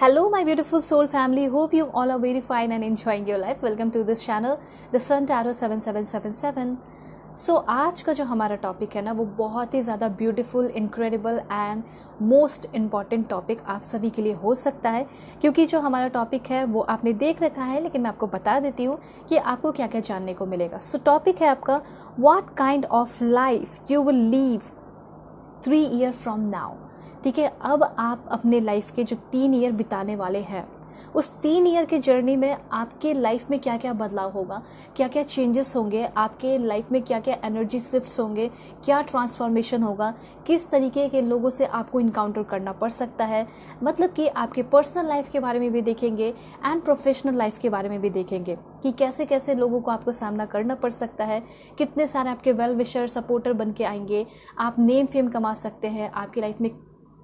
Hello, my beautiful soul family. Hope you all are very fine and enjoying your life. Welcome to this channel, The Sun Tarot 7777. सो आज का जो हमारा topic है ना वो बहुत ही ज़्यादा beautiful, incredible and most important topic आप सभी के लिए हो सकता है, क्योंकि जो हमारा टॉपिक है वो आपने देख रखा है, लेकिन मैं आपको बता देती हूँ कि आपको क्या क्या जानने को मिलेगा। सो टॉपिक है आपका, what kind of life you will leave 3 year from now. ठीक है, अब आप अपने लाइफ के जो 3 ईयर बिताने वाले हैं, उस 3 ईयर की जर्नी में आपके लाइफ में क्या क्या बदलाव होगा, क्या क्या चेंजेस होंगे, आपके लाइफ में क्या क्या एनर्जी शिफ्ट्स होंगे, क्या ट्रांसफॉर्मेशन होगा, किस तरीके के लोगों से आपको इनकाउंटर करना पड़ सकता है। मतलब कि आपके पर्सनल लाइफ के बारे में भी देखेंगे एंड प्रोफेशनल लाइफ के बारे में भी देखेंगे कि कैसे कैसे लोगों को आपको सामना करना पड़ सकता है, कितने सारे आपके वेल विशर सपोर्टर बन के आएंगे, आप नेम फेम कमा सकते हैं, आपकी लाइफ में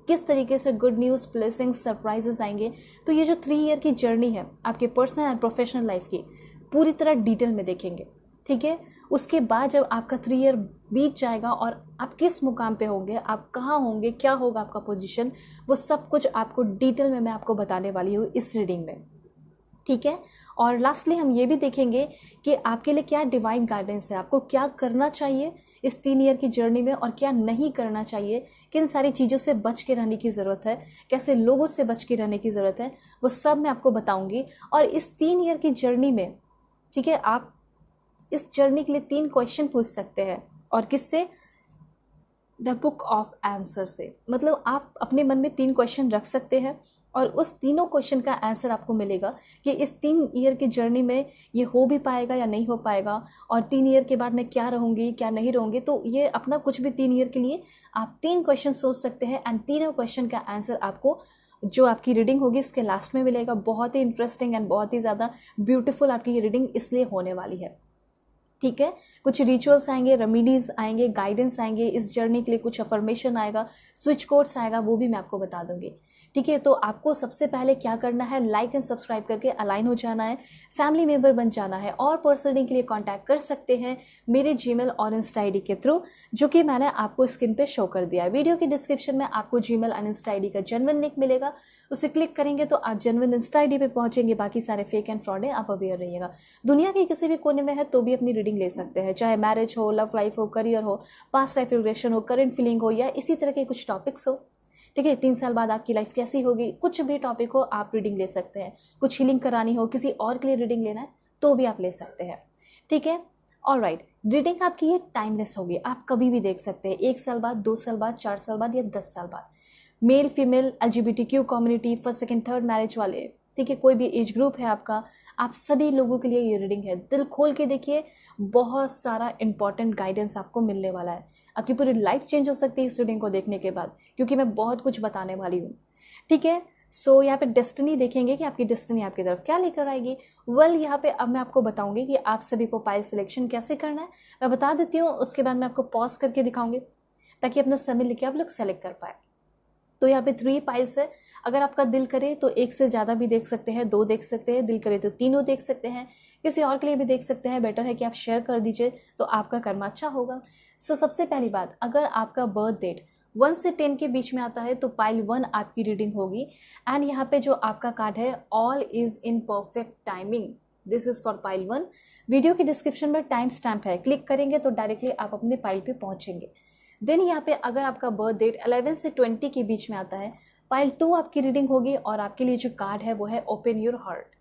किस तरीके से गुड न्यूज़, ब्लेसिंग्स, सरप्राइजेस आएंगे। तो ये जो 3 ईयर की जर्नी है आपके पर्सनल एंड प्रोफेशनल लाइफ की, पूरी तरह डिटेल में देखेंगे। ठीक है, उसके बाद जब आपका 3 ईयर बीत जाएगा और आप किस मुकाम पे होंगे, आप कहाँ होंगे, क्या होगा आपका पोजीशन, वो सब कुछ आपको डिटेल में मैं आपको बताने वाली हूँ इस रीडिंग में। ठीक है, और लास्टली हम ये भी देखेंगे कि आपके लिए क्या डिवाइन गाइडेंस है, आपको क्या करना चाहिए इस 3 ईयर की जर्नी में और क्या नहीं करना चाहिए, किन सारी चीज़ों से बच के रहने की ज़रूरत है, कैसे लोगों से बच के रहने की ज़रूरत है, वो सब मैं आपको बताऊंगी। और इस 3 ईयर की जर्नी में, ठीक है, आप इस जर्नी के लिए 3 क्वेश्चन पूछ सकते हैं। और किससे? द बुक ऑफ आंसर से। मतलब आप अपने मन में 3 क्वेश्चन रख सकते हैं और उस तीनों क्वेश्चन का आंसर आपको मिलेगा कि इस 3 ईयर की जर्नी में ये हो भी पाएगा या नहीं हो पाएगा, और 3 ईयर के बाद मैं क्या रहूँगी, क्या नहीं रहूँगी। तो ये अपना कुछ भी 3 ईयर के लिए आप 3 क्वेश्चन सोच सकते हैं एंड तीनों क्वेश्चन का आंसर आपको जो आपकी रीडिंग होगी उसके लास्ट में मिलेगा। बहुत ही इंटरेस्टिंग एंड बहुत ही ज़्यादा ब्यूटीफुल आपकी ये रीडिंग इसलिए होने वाली है। ठीक है, कुछ रिचुअल्स आएंगे, रेमेडीज आएंगे, गाइडेंस आएंगे, इस जर्नी के लिए कुछ अफर्मेशन आएगा, स्विच कोड्स आएगा, वो भी मैं आपको बता दूंगी। ठीक है, तो आपको सबसे पहले क्या करना है, लाइक एंड सब्सक्राइब करके अलाइन हो जाना है, फैमिली मेंबर बन जाना है, और पर्सनली के लिए कांटेक्ट कर सकते हैं मेरे जीमेल और इंस्टा आईडी के थ्रू, जो कि मैंने आपको स्क्रीन पे शो कर दिया है। वीडियो की डिस्क्रिप्शन में आपको जीमेल और इंस्टा आईडी का जेन्युइन लिंक मिलेगा, उसे क्लिक करेंगे तो आप जेन्युइन इंस्टा आईडी पे पहुंचेंगे। बाकी सारे फेक एंड फ्रॉड है, आप अवेयर रहिएगा। दुनिया के किसी भी कोने में है तो भी अपनी रीडिंग ले सकते हैं, चाहे मैरिज हो, लव लाइफ हो, करियर हो, पास्ट लाइफ रिग्रेशन हो, करंट फीलिंग हो, या इसी तरह के कुछ टॉपिक्स हो। ठीक है, 3 साल बाद आपकी लाइफ कैसी होगी, कुछ भी टॉपिक हो आप रीडिंग ले सकते हैं। कुछ हीलिंग करानी हो, किसी और के लिए रीडिंग लेना है तो भी आप ले सकते हैं। ठीक है, ऑलराइट। रीडिंग आपकी ये टाइमलेस होगी, आप कभी भी देख सकते हैं, 1 साल बाद, 2 साल बाद, 4 साल बाद या 10 साल बाद। Male, female, LGBTQ community, first second third marriage वाले, ठीक है, कोई भी एज ग्रुप है आपका, आप सभी लोगों के लिए ये रीडिंग है। दिल खोल के देखिए, बहुत सारा इंपॉर्टेंट गाइडेंस आपको मिलने वाला है। आपकी पूरी लाइफ चेंज हो सकती है इस रीडिंग को देखने के बाद, क्योंकि मैं बहुत कुछ बताने वाली हूँ। ठीक है, सो यहाँ पे डेस्टिनी देखेंगे कि आपकी डेस्टिनी आपकी तरफ क्या लेकर आएगी। यहाँ पे अब मैं आपको बताऊंगी कि आप सभी को पाइल सिलेक्शन कैसे करना है, मैं बता देती हूँ। उसके बाद मैं आपको पॉज करके दिखाऊंगी ताकि अपना समय लेके आप लोग सेलेक्ट कर पाए। तो यहाँ पे 3 पाइल्स है। अगर आपका दिल करे तो 1 से ज़्यादा भी देख सकते हैं, 2 देख सकते हैं, दिल करे तो 3 देख सकते हैं, किसी और के लिए भी देख सकते हैं। बेटर है कि आप शेयर कर दीजिए तो आपका कर्म अच्छा होगा। सो सबसे पहली बात, अगर आपका बर्थ डेट 1 से 10 के बीच में आता है तो पाइल 1 आपकी रीडिंग होगी। एंड यहाँ पे जो आपका कार्ड है, all is in perfect timing, this is for pile 1। Video की डिस्क्रिप्शन में टाइम स्टैम्प है, क्लिक करेंगे तो डायरेक्टली आप अपने पाइल पे पहुंचेंगे। देन यहाँ पे अगर आपका बर्थ डेट 11 से 20 के बीच में आता है, पाइल 2 आपकी रीडिंग होगी। और आपके लिए जो कार्ड है वो है ओपन योर हार्ट।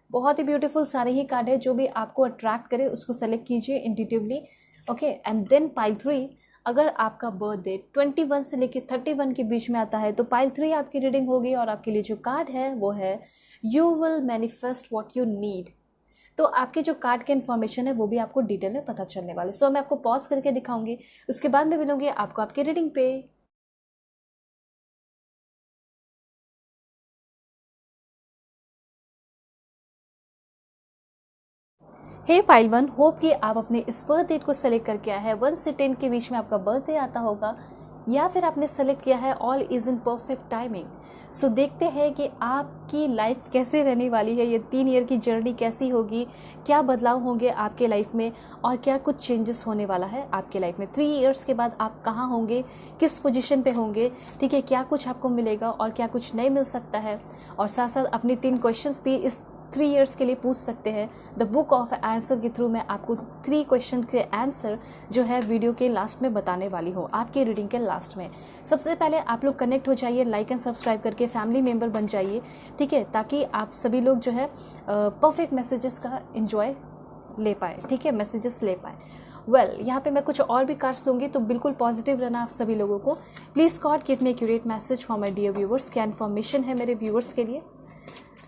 बहुत ही ब्यूटीफुल सारे ही कार्ड है, जो भी आपको अट्रैक्ट करे उसको सेलेक्ट कीजिए intuitively. Okay, and then pile 3, अगर आपका बर्थ डेट 21 से लेकर 31 के बीच में आता है तो पाइल 3 आपकी रीडिंग होगी। और आपके लिए जो कार्ड है वो है you will manifest what you need. तो आपके जो कार्ड के इन्फॉर्मेशन है वो भी आपको डिटेल में पता चलने वाले। सो मैं आपको पॉज करके दिखाऊंगी, उसके बाद मैं मिलूंगी आपको आपकी रीडिंग पे। हे पाइल 1, होप कि आप अपने इस बर्थ डेट को सेलेक्ट करके आए हैं। 1 से 10 के बीच में आपका बर्थडे आता होगा। या फिर आपने सेलेक्ट किया है all is in perfect timing. So देखते हैं कि आपकी लाइफ कैसे रहने वाली है, ये 3 ईयर की जर्नी कैसी होगी, क्या बदलाव होंगे आपके लाइफ में और क्या कुछ चेंजेस होने वाला है आपके लाइफ में। 3 ईयर्स के बाद आप कहाँ होंगे, किस पोजीशन पे होंगे, ठीक है, क्या कुछ आपको मिलेगा और क्या कुछ नहीं मिल सकता है। और साथ साथ अपने 3 क्वेश्चंस भी इस 3 ईयर्स के लिए पूछ सकते हैं। द बुक ऑफ आंसर के थ्रू मैं आपको 3 क्वेश्चन के आंसर जो है वीडियो के लास्ट में बताने वाली हूँ, आपके रीडिंग के लास्ट में। सबसे पहले आप लोग कनेक्ट हो जाइए, लाइक एंड सब्सक्राइब करके फैमिली मेम्बर बन जाइए, ठीक है, ताकि आप सभी लोग जो है परफेक्ट मैसेजेस का एंजॉय ले पाए, ठीक है, मैसेजेस ले पाए। यहाँ पे मैं कुछ और भी कार्ड्स दूंगी, तो बिल्कुल पॉजिटिव रहना आप सभी लोगों को। Please God give me accurate message for my dear viewers. क्या इन्फॉर्मेशन है मेरे व्यूवर्स के लिए।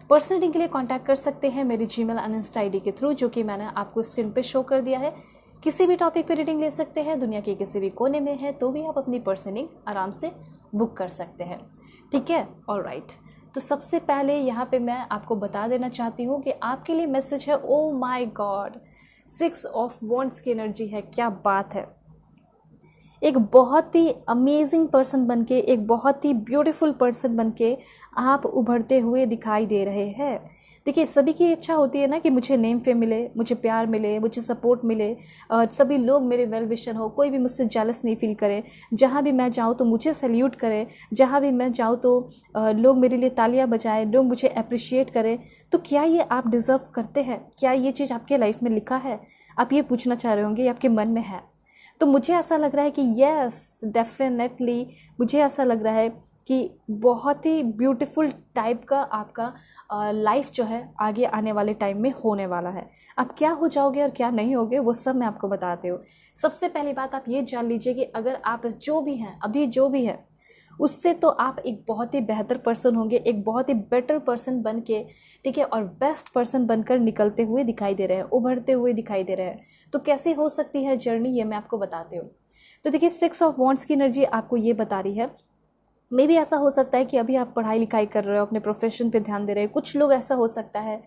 पर्सनल रीडिंग के लिए कांटेक्ट कर सकते हैं मेरी जीमेल और इंस्टा आईडी के थ्रू, जो कि मैंने आपको स्क्रीन पे शो कर दिया है। किसी भी टॉपिक पे रीडिंग ले सकते हैं, दुनिया के किसी भी कोने में है तो भी आप अपनी पर्सनल रीडिंग आराम से बुक कर सकते हैं, ठीक है। ऑलराइट, तो सबसे पहले यहाँ पे मैं आपको बता देना चाहती हूँ कि आपके लिए मैसेज है, ओ माई गॉड, 6 ऑफ वॉन्ड्स की एनर्जी है। क्या बात है, एक बहुत ही अमेजिंग पर्सन बनके, एक बहुत ही ब्यूटीफुल पर्सन बनके आप उभरते हुए दिखाई दे रहे हैं। देखिए, सभी की इच्छा होती है ना कि मुझे नेम फेम मिले, मुझे प्यार मिले, मुझे सपोर्ट मिले, और सभी लोग मेरे वेल विशर हो, कोई भी मुझसे जेलस नहीं फील करे, जहाँ भी मैं जाऊँ तो मुझे सैल्यूट करे, जहाँ भी मैं जाऊँ तो लोग मेरे लिए तालियां बजाएं, लोग मुझे अप्रिशिएट करें। तो क्या ये आप डिज़र्व करते हैं? क्या ये चीज़ आपके लाइफ में लिखा है? आप ये पूछना चाह रहे होंगे, ये आपके मन में है। तो मुझे ऐसा लग रहा है कि यस, डेफिनेटली मुझे ऐसा लग रहा है कि बहुत ही ब्यूटीफुल टाइप का आपका लाइफ जो है आगे आने वाले टाइम में होने वाला है। आप क्या हो जाओगे और क्या नहीं होगे वो सब मैं आपको बताती हूँ। सबसे पहली बात आप ये जान लीजिए कि अगर आप जो भी हैं, अभी जो भी है, उससे तो आप एक बहुत ही बेहतर पर्सन होंगे, एक बहुत ही बेटर पर्सन बन के, ठीक है, और बेस्ट पर्सन बनकर निकलते हुए दिखाई दे रहे हैं, उभरते हुए दिखाई दे रहे हैं। तो कैसे हो सकती है जर्नी, ये मैं आपको बताती हूँ। तो देखिए, 6 ऑफ वॉन्ड्स की एनर्जी आपको ये बता रही है, मे भी ऐसा हो सकता है कि अभी आप पढ़ाई लिखाई कर रहे हो, अपने प्रोफेशन पे ध्यान दे रहे हैं। कुछ लोग ऐसा हो सकता है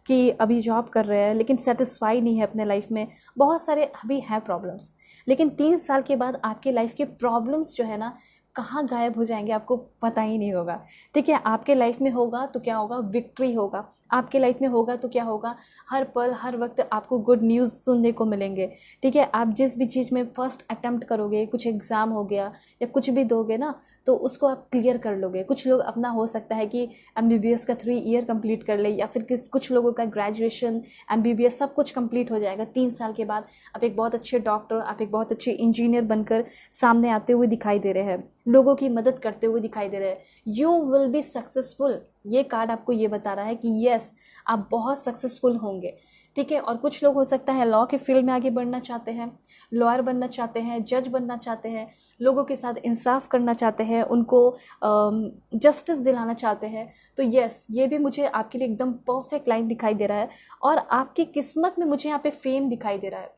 कि अभी जॉब कर रहे हैं लेकिन सेटिस्फाई नहीं है अपने लाइफ में, बहुत सारे अभी हैं प्रॉब्लम्स। लेकिन 3 साल के बाद आपके लाइफ के प्रॉब्लम्स जो है ना, कहाँ गायब हो जाएंगे आपको पता ही नहीं होगा, ठीक है। आपके लाइफ में होगा तो क्या होगा, विक्ट्री होगा। आपके लाइफ में होगा तो क्या होगा, हर पल हर वक्त आपको गुड न्यूज़ सुनने को मिलेंगे, ठीक है। आप जिस भी चीज़ में फर्स्ट अटेम्प्ट करोगे, कुछ एग्ज़ाम हो गया या कुछ भी दोगे ना, तो उसको आप क्लियर कर लोगे। कुछ लोग अपना हो सकता है कि MBBS का 3 ईयर कंप्लीट कर ले, या फिर कुछ लोगों का ग्रेजुएशन, MBBS सब कुछ कंप्लीट हो जाएगा। 3 साल के बाद आप एक बहुत अच्छे डॉक्टर, आप एक बहुत अच्छे इंजीनियर बनकर सामने आते हुए दिखाई दे रहे हैं, लोगों की मदद करते हुए दिखाई दे रहे हैं। You will be successful. ये कार्ड आपको ये बता रहा है कि यस, आप बहुत सक्सेसफुल होंगे, ठीक है। और कुछ लोग हो सकता है लॉ के फील्ड में आगे बढ़ना चाहते हैं, लॉयर बनना चाहते हैं, जज बनना चाहते हैं, लोगों के साथ इंसाफ करना चाहते हैं, उनको जस्टिस दिलाना चाहते हैं। तो यस, ये भी मुझे आपके लिए एकदम परफेक्ट लाइन दिखाई दे रहा है। और आपकी किस्मत में मुझे यहाँ पे फेम दिखाई दे रहा है,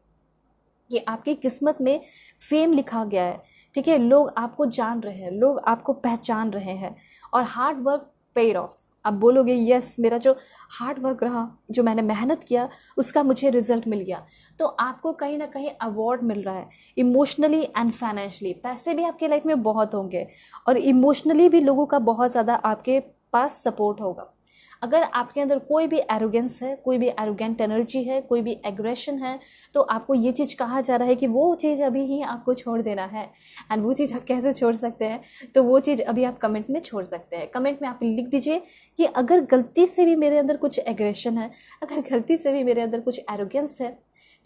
कि आपकी किस्मत में फेम लिखा गया है, ठीक है। लोग आपको जान रहे हैं, लोग आपको पहचान रहे हैं, और हार्ड वर्क पेड ऑफ। आप बोलोगे यस, मेरा जो हार्ड वर्क रहा, जो मैंने मेहनत किया, उसका मुझे रिजल्ट मिल गया। तो आपको कहीं ना कहीं अवार्ड मिल रहा है, इमोशनली एंड फाइनेंशियली। पैसे भी आपके लाइफ में बहुत होंगे, और इमोशनली भी लोगों का बहुत ज़्यादा आपके पास सपोर्ट होगा। अगर आपके अंदर कोई भी एरोगेंस है, कोई भी एरोगेंट एनर्जी है, कोई भी एग्रेशन है, तो आपको ये चीज़ कहा जा रहा है कि वो चीज़ अभी ही आपको छोड़ देना है। एंड वो चीज़ आप कैसे छोड़ सकते हैं, तो वो चीज़ अभी आप कमेंट में छोड़ सकते हैं। कमेंट में आप लिख दीजिए कि अगर गलती से भी मेरे अंदर कुछ एग्रेशन है, अगर गलती से भी मेरे अंदर कुछ एरोगेंस है,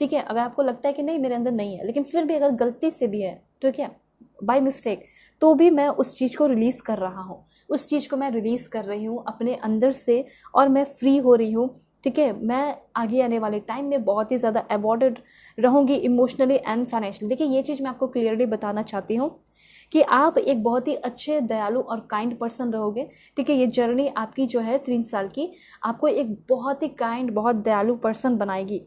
ठीक है, अगर आपको लगता है कि नहीं मेरे अंदर नहीं है, लेकिन फिर भी अगर गलती से भी है, ठीक है, बाय मिस्टेक, तो भी मैं उस चीज़ को रिलीज़ कर रहा हूँ, उस चीज़ को मैं रिलीज़ कर रही हूँ अपने अंदर से, और मैं फ्री हो रही हूँ, ठीक है। मैं आगे आने वाले टाइम में बहुत ही ज़्यादा अवॉर्डेड रहूँगी इमोशनली एंड फाइनेंशियली। देखिए, ये चीज़ मैं आपको क्लियरली बताना चाहती हूँ कि आप एक बहुत ही अच्छे, दयालु और काइंड पर्सन रहोगे, ठीक है। ये जर्नी आपकी जो है 3 साल की, आपको एक बहुत ही काइंड, बहुत दयालु पर्सन बनाएगी।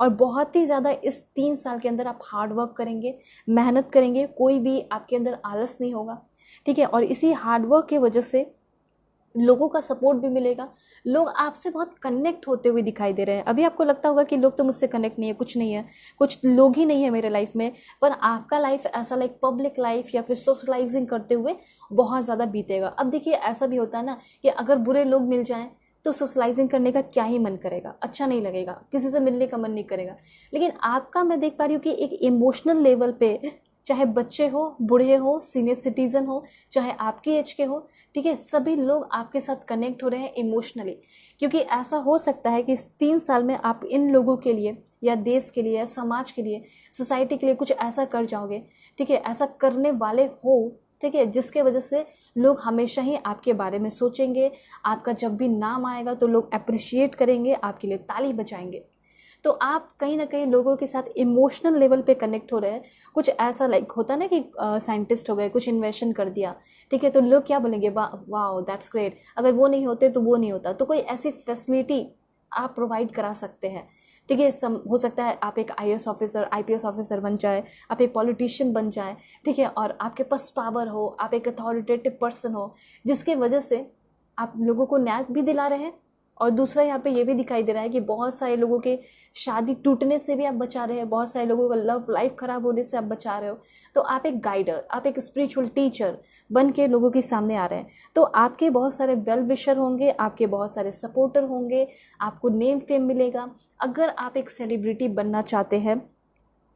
और बहुत ही ज़्यादा इस 3 साल के अंदर आप हार्ड वर्क करेंगे, मेहनत करेंगे, कोई भी आपके अंदर आलस नहीं होगा, ठीक है। और इसी हार्ड वर्क की वजह से लोगों का सपोर्ट भी मिलेगा, लोग आपसे बहुत कनेक्ट होते हुए दिखाई दे रहे हैं। अभी आपको लगता होगा कि लोग तो मुझसे कनेक्ट नहीं है, कुछ नहीं है, कुछ लोग ही नहीं है मेरे लाइफ में, पर आपका लाइफ ऐसा लाइक पब्लिक लाइफ या फिर सोशलाइजिंग करते हुए बहुत ज़्यादा बीतेगा। अब देखिए ऐसा भी होता है ना कि अगर बुरे लोग मिल जाएं तो सोशलाइजिंग करने का क्या ही मन करेगा, अच्छा नहीं लगेगा, किसी से मिलने का मन नहीं करेगा। लेकिन आपका मैं देख पा रही हूँ कि एक इमोशनल लेवल पे, चाहे बच्चे हो, बूढ़े हो, सीनियर सिटीजन हो, चाहे आपकी एज के हो, ठीक है, सभी लोग आपके साथ कनेक्ट हो रहे हैं इमोशनली। क्योंकि ऐसा हो सकता है कि इस 3 साल में आप इन लोगों के लिए या देश के लिए या समाज के लिए, सोसाइटी के लिए कुछ ऐसा कर जाओगे, ठीक है, ऐसा करने वाले हो, ठीक है, जिसके वजह से लोग हमेशा ही आपके बारे में सोचेंगे। आपका जब भी नाम आएगा तो लोग अप्रिशिएट करेंगे, आपके लिए ताली बजाएंगे। तो आप कहीं ना कहीं लोगों के साथ इमोशनल लेवल पे कनेक्ट हो रहे हैं। कुछ ऐसा लाइक होता ना कि साइंटिस्ट हो गए, कुछ इन्वेंशन कर दिया, ठीक है, तो लोग क्या बोलेंगे, वाह दैट्स ग्रेट, अगर वो नहीं होते तो वो नहीं होता। तो कोई ऐसी फैसिलिटी आप प्रोवाइड करा सकते हैं, ठीक है। हो सकता है आप एक आईएएस ऑफिसर, आईपीएस ऑफिसर बन जाए, आप एक पॉलिटिशियन बन जाए, ठीक है, और आपके पास पावर हो, आप एक अथॉरिटेटिव पर्सन हो, जिसके वजह से आप लोगों को न्याय भी दिला रहे हैं। और दूसरा यहाँ पे ये भी दिखाई दे रहा है कि बहुत सारे लोगों के शादी टूटने से भी आप बचा रहे हैं, बहुत सारे लोगों का लव लाइफ खराब होने से आप बचा रहे हो। तो आप एक गाइडर, आप एक स्पिरिचुअल टीचर बन के लोगों के सामने आ रहे हैं। तो आपके बहुत सारे वेल विशर होंगे, आपके बहुत सारे सपोर्टर होंगे, आपको नेम फेम मिलेगा। अगर आप एक सेलिब्रिटी बनना चाहते हैं,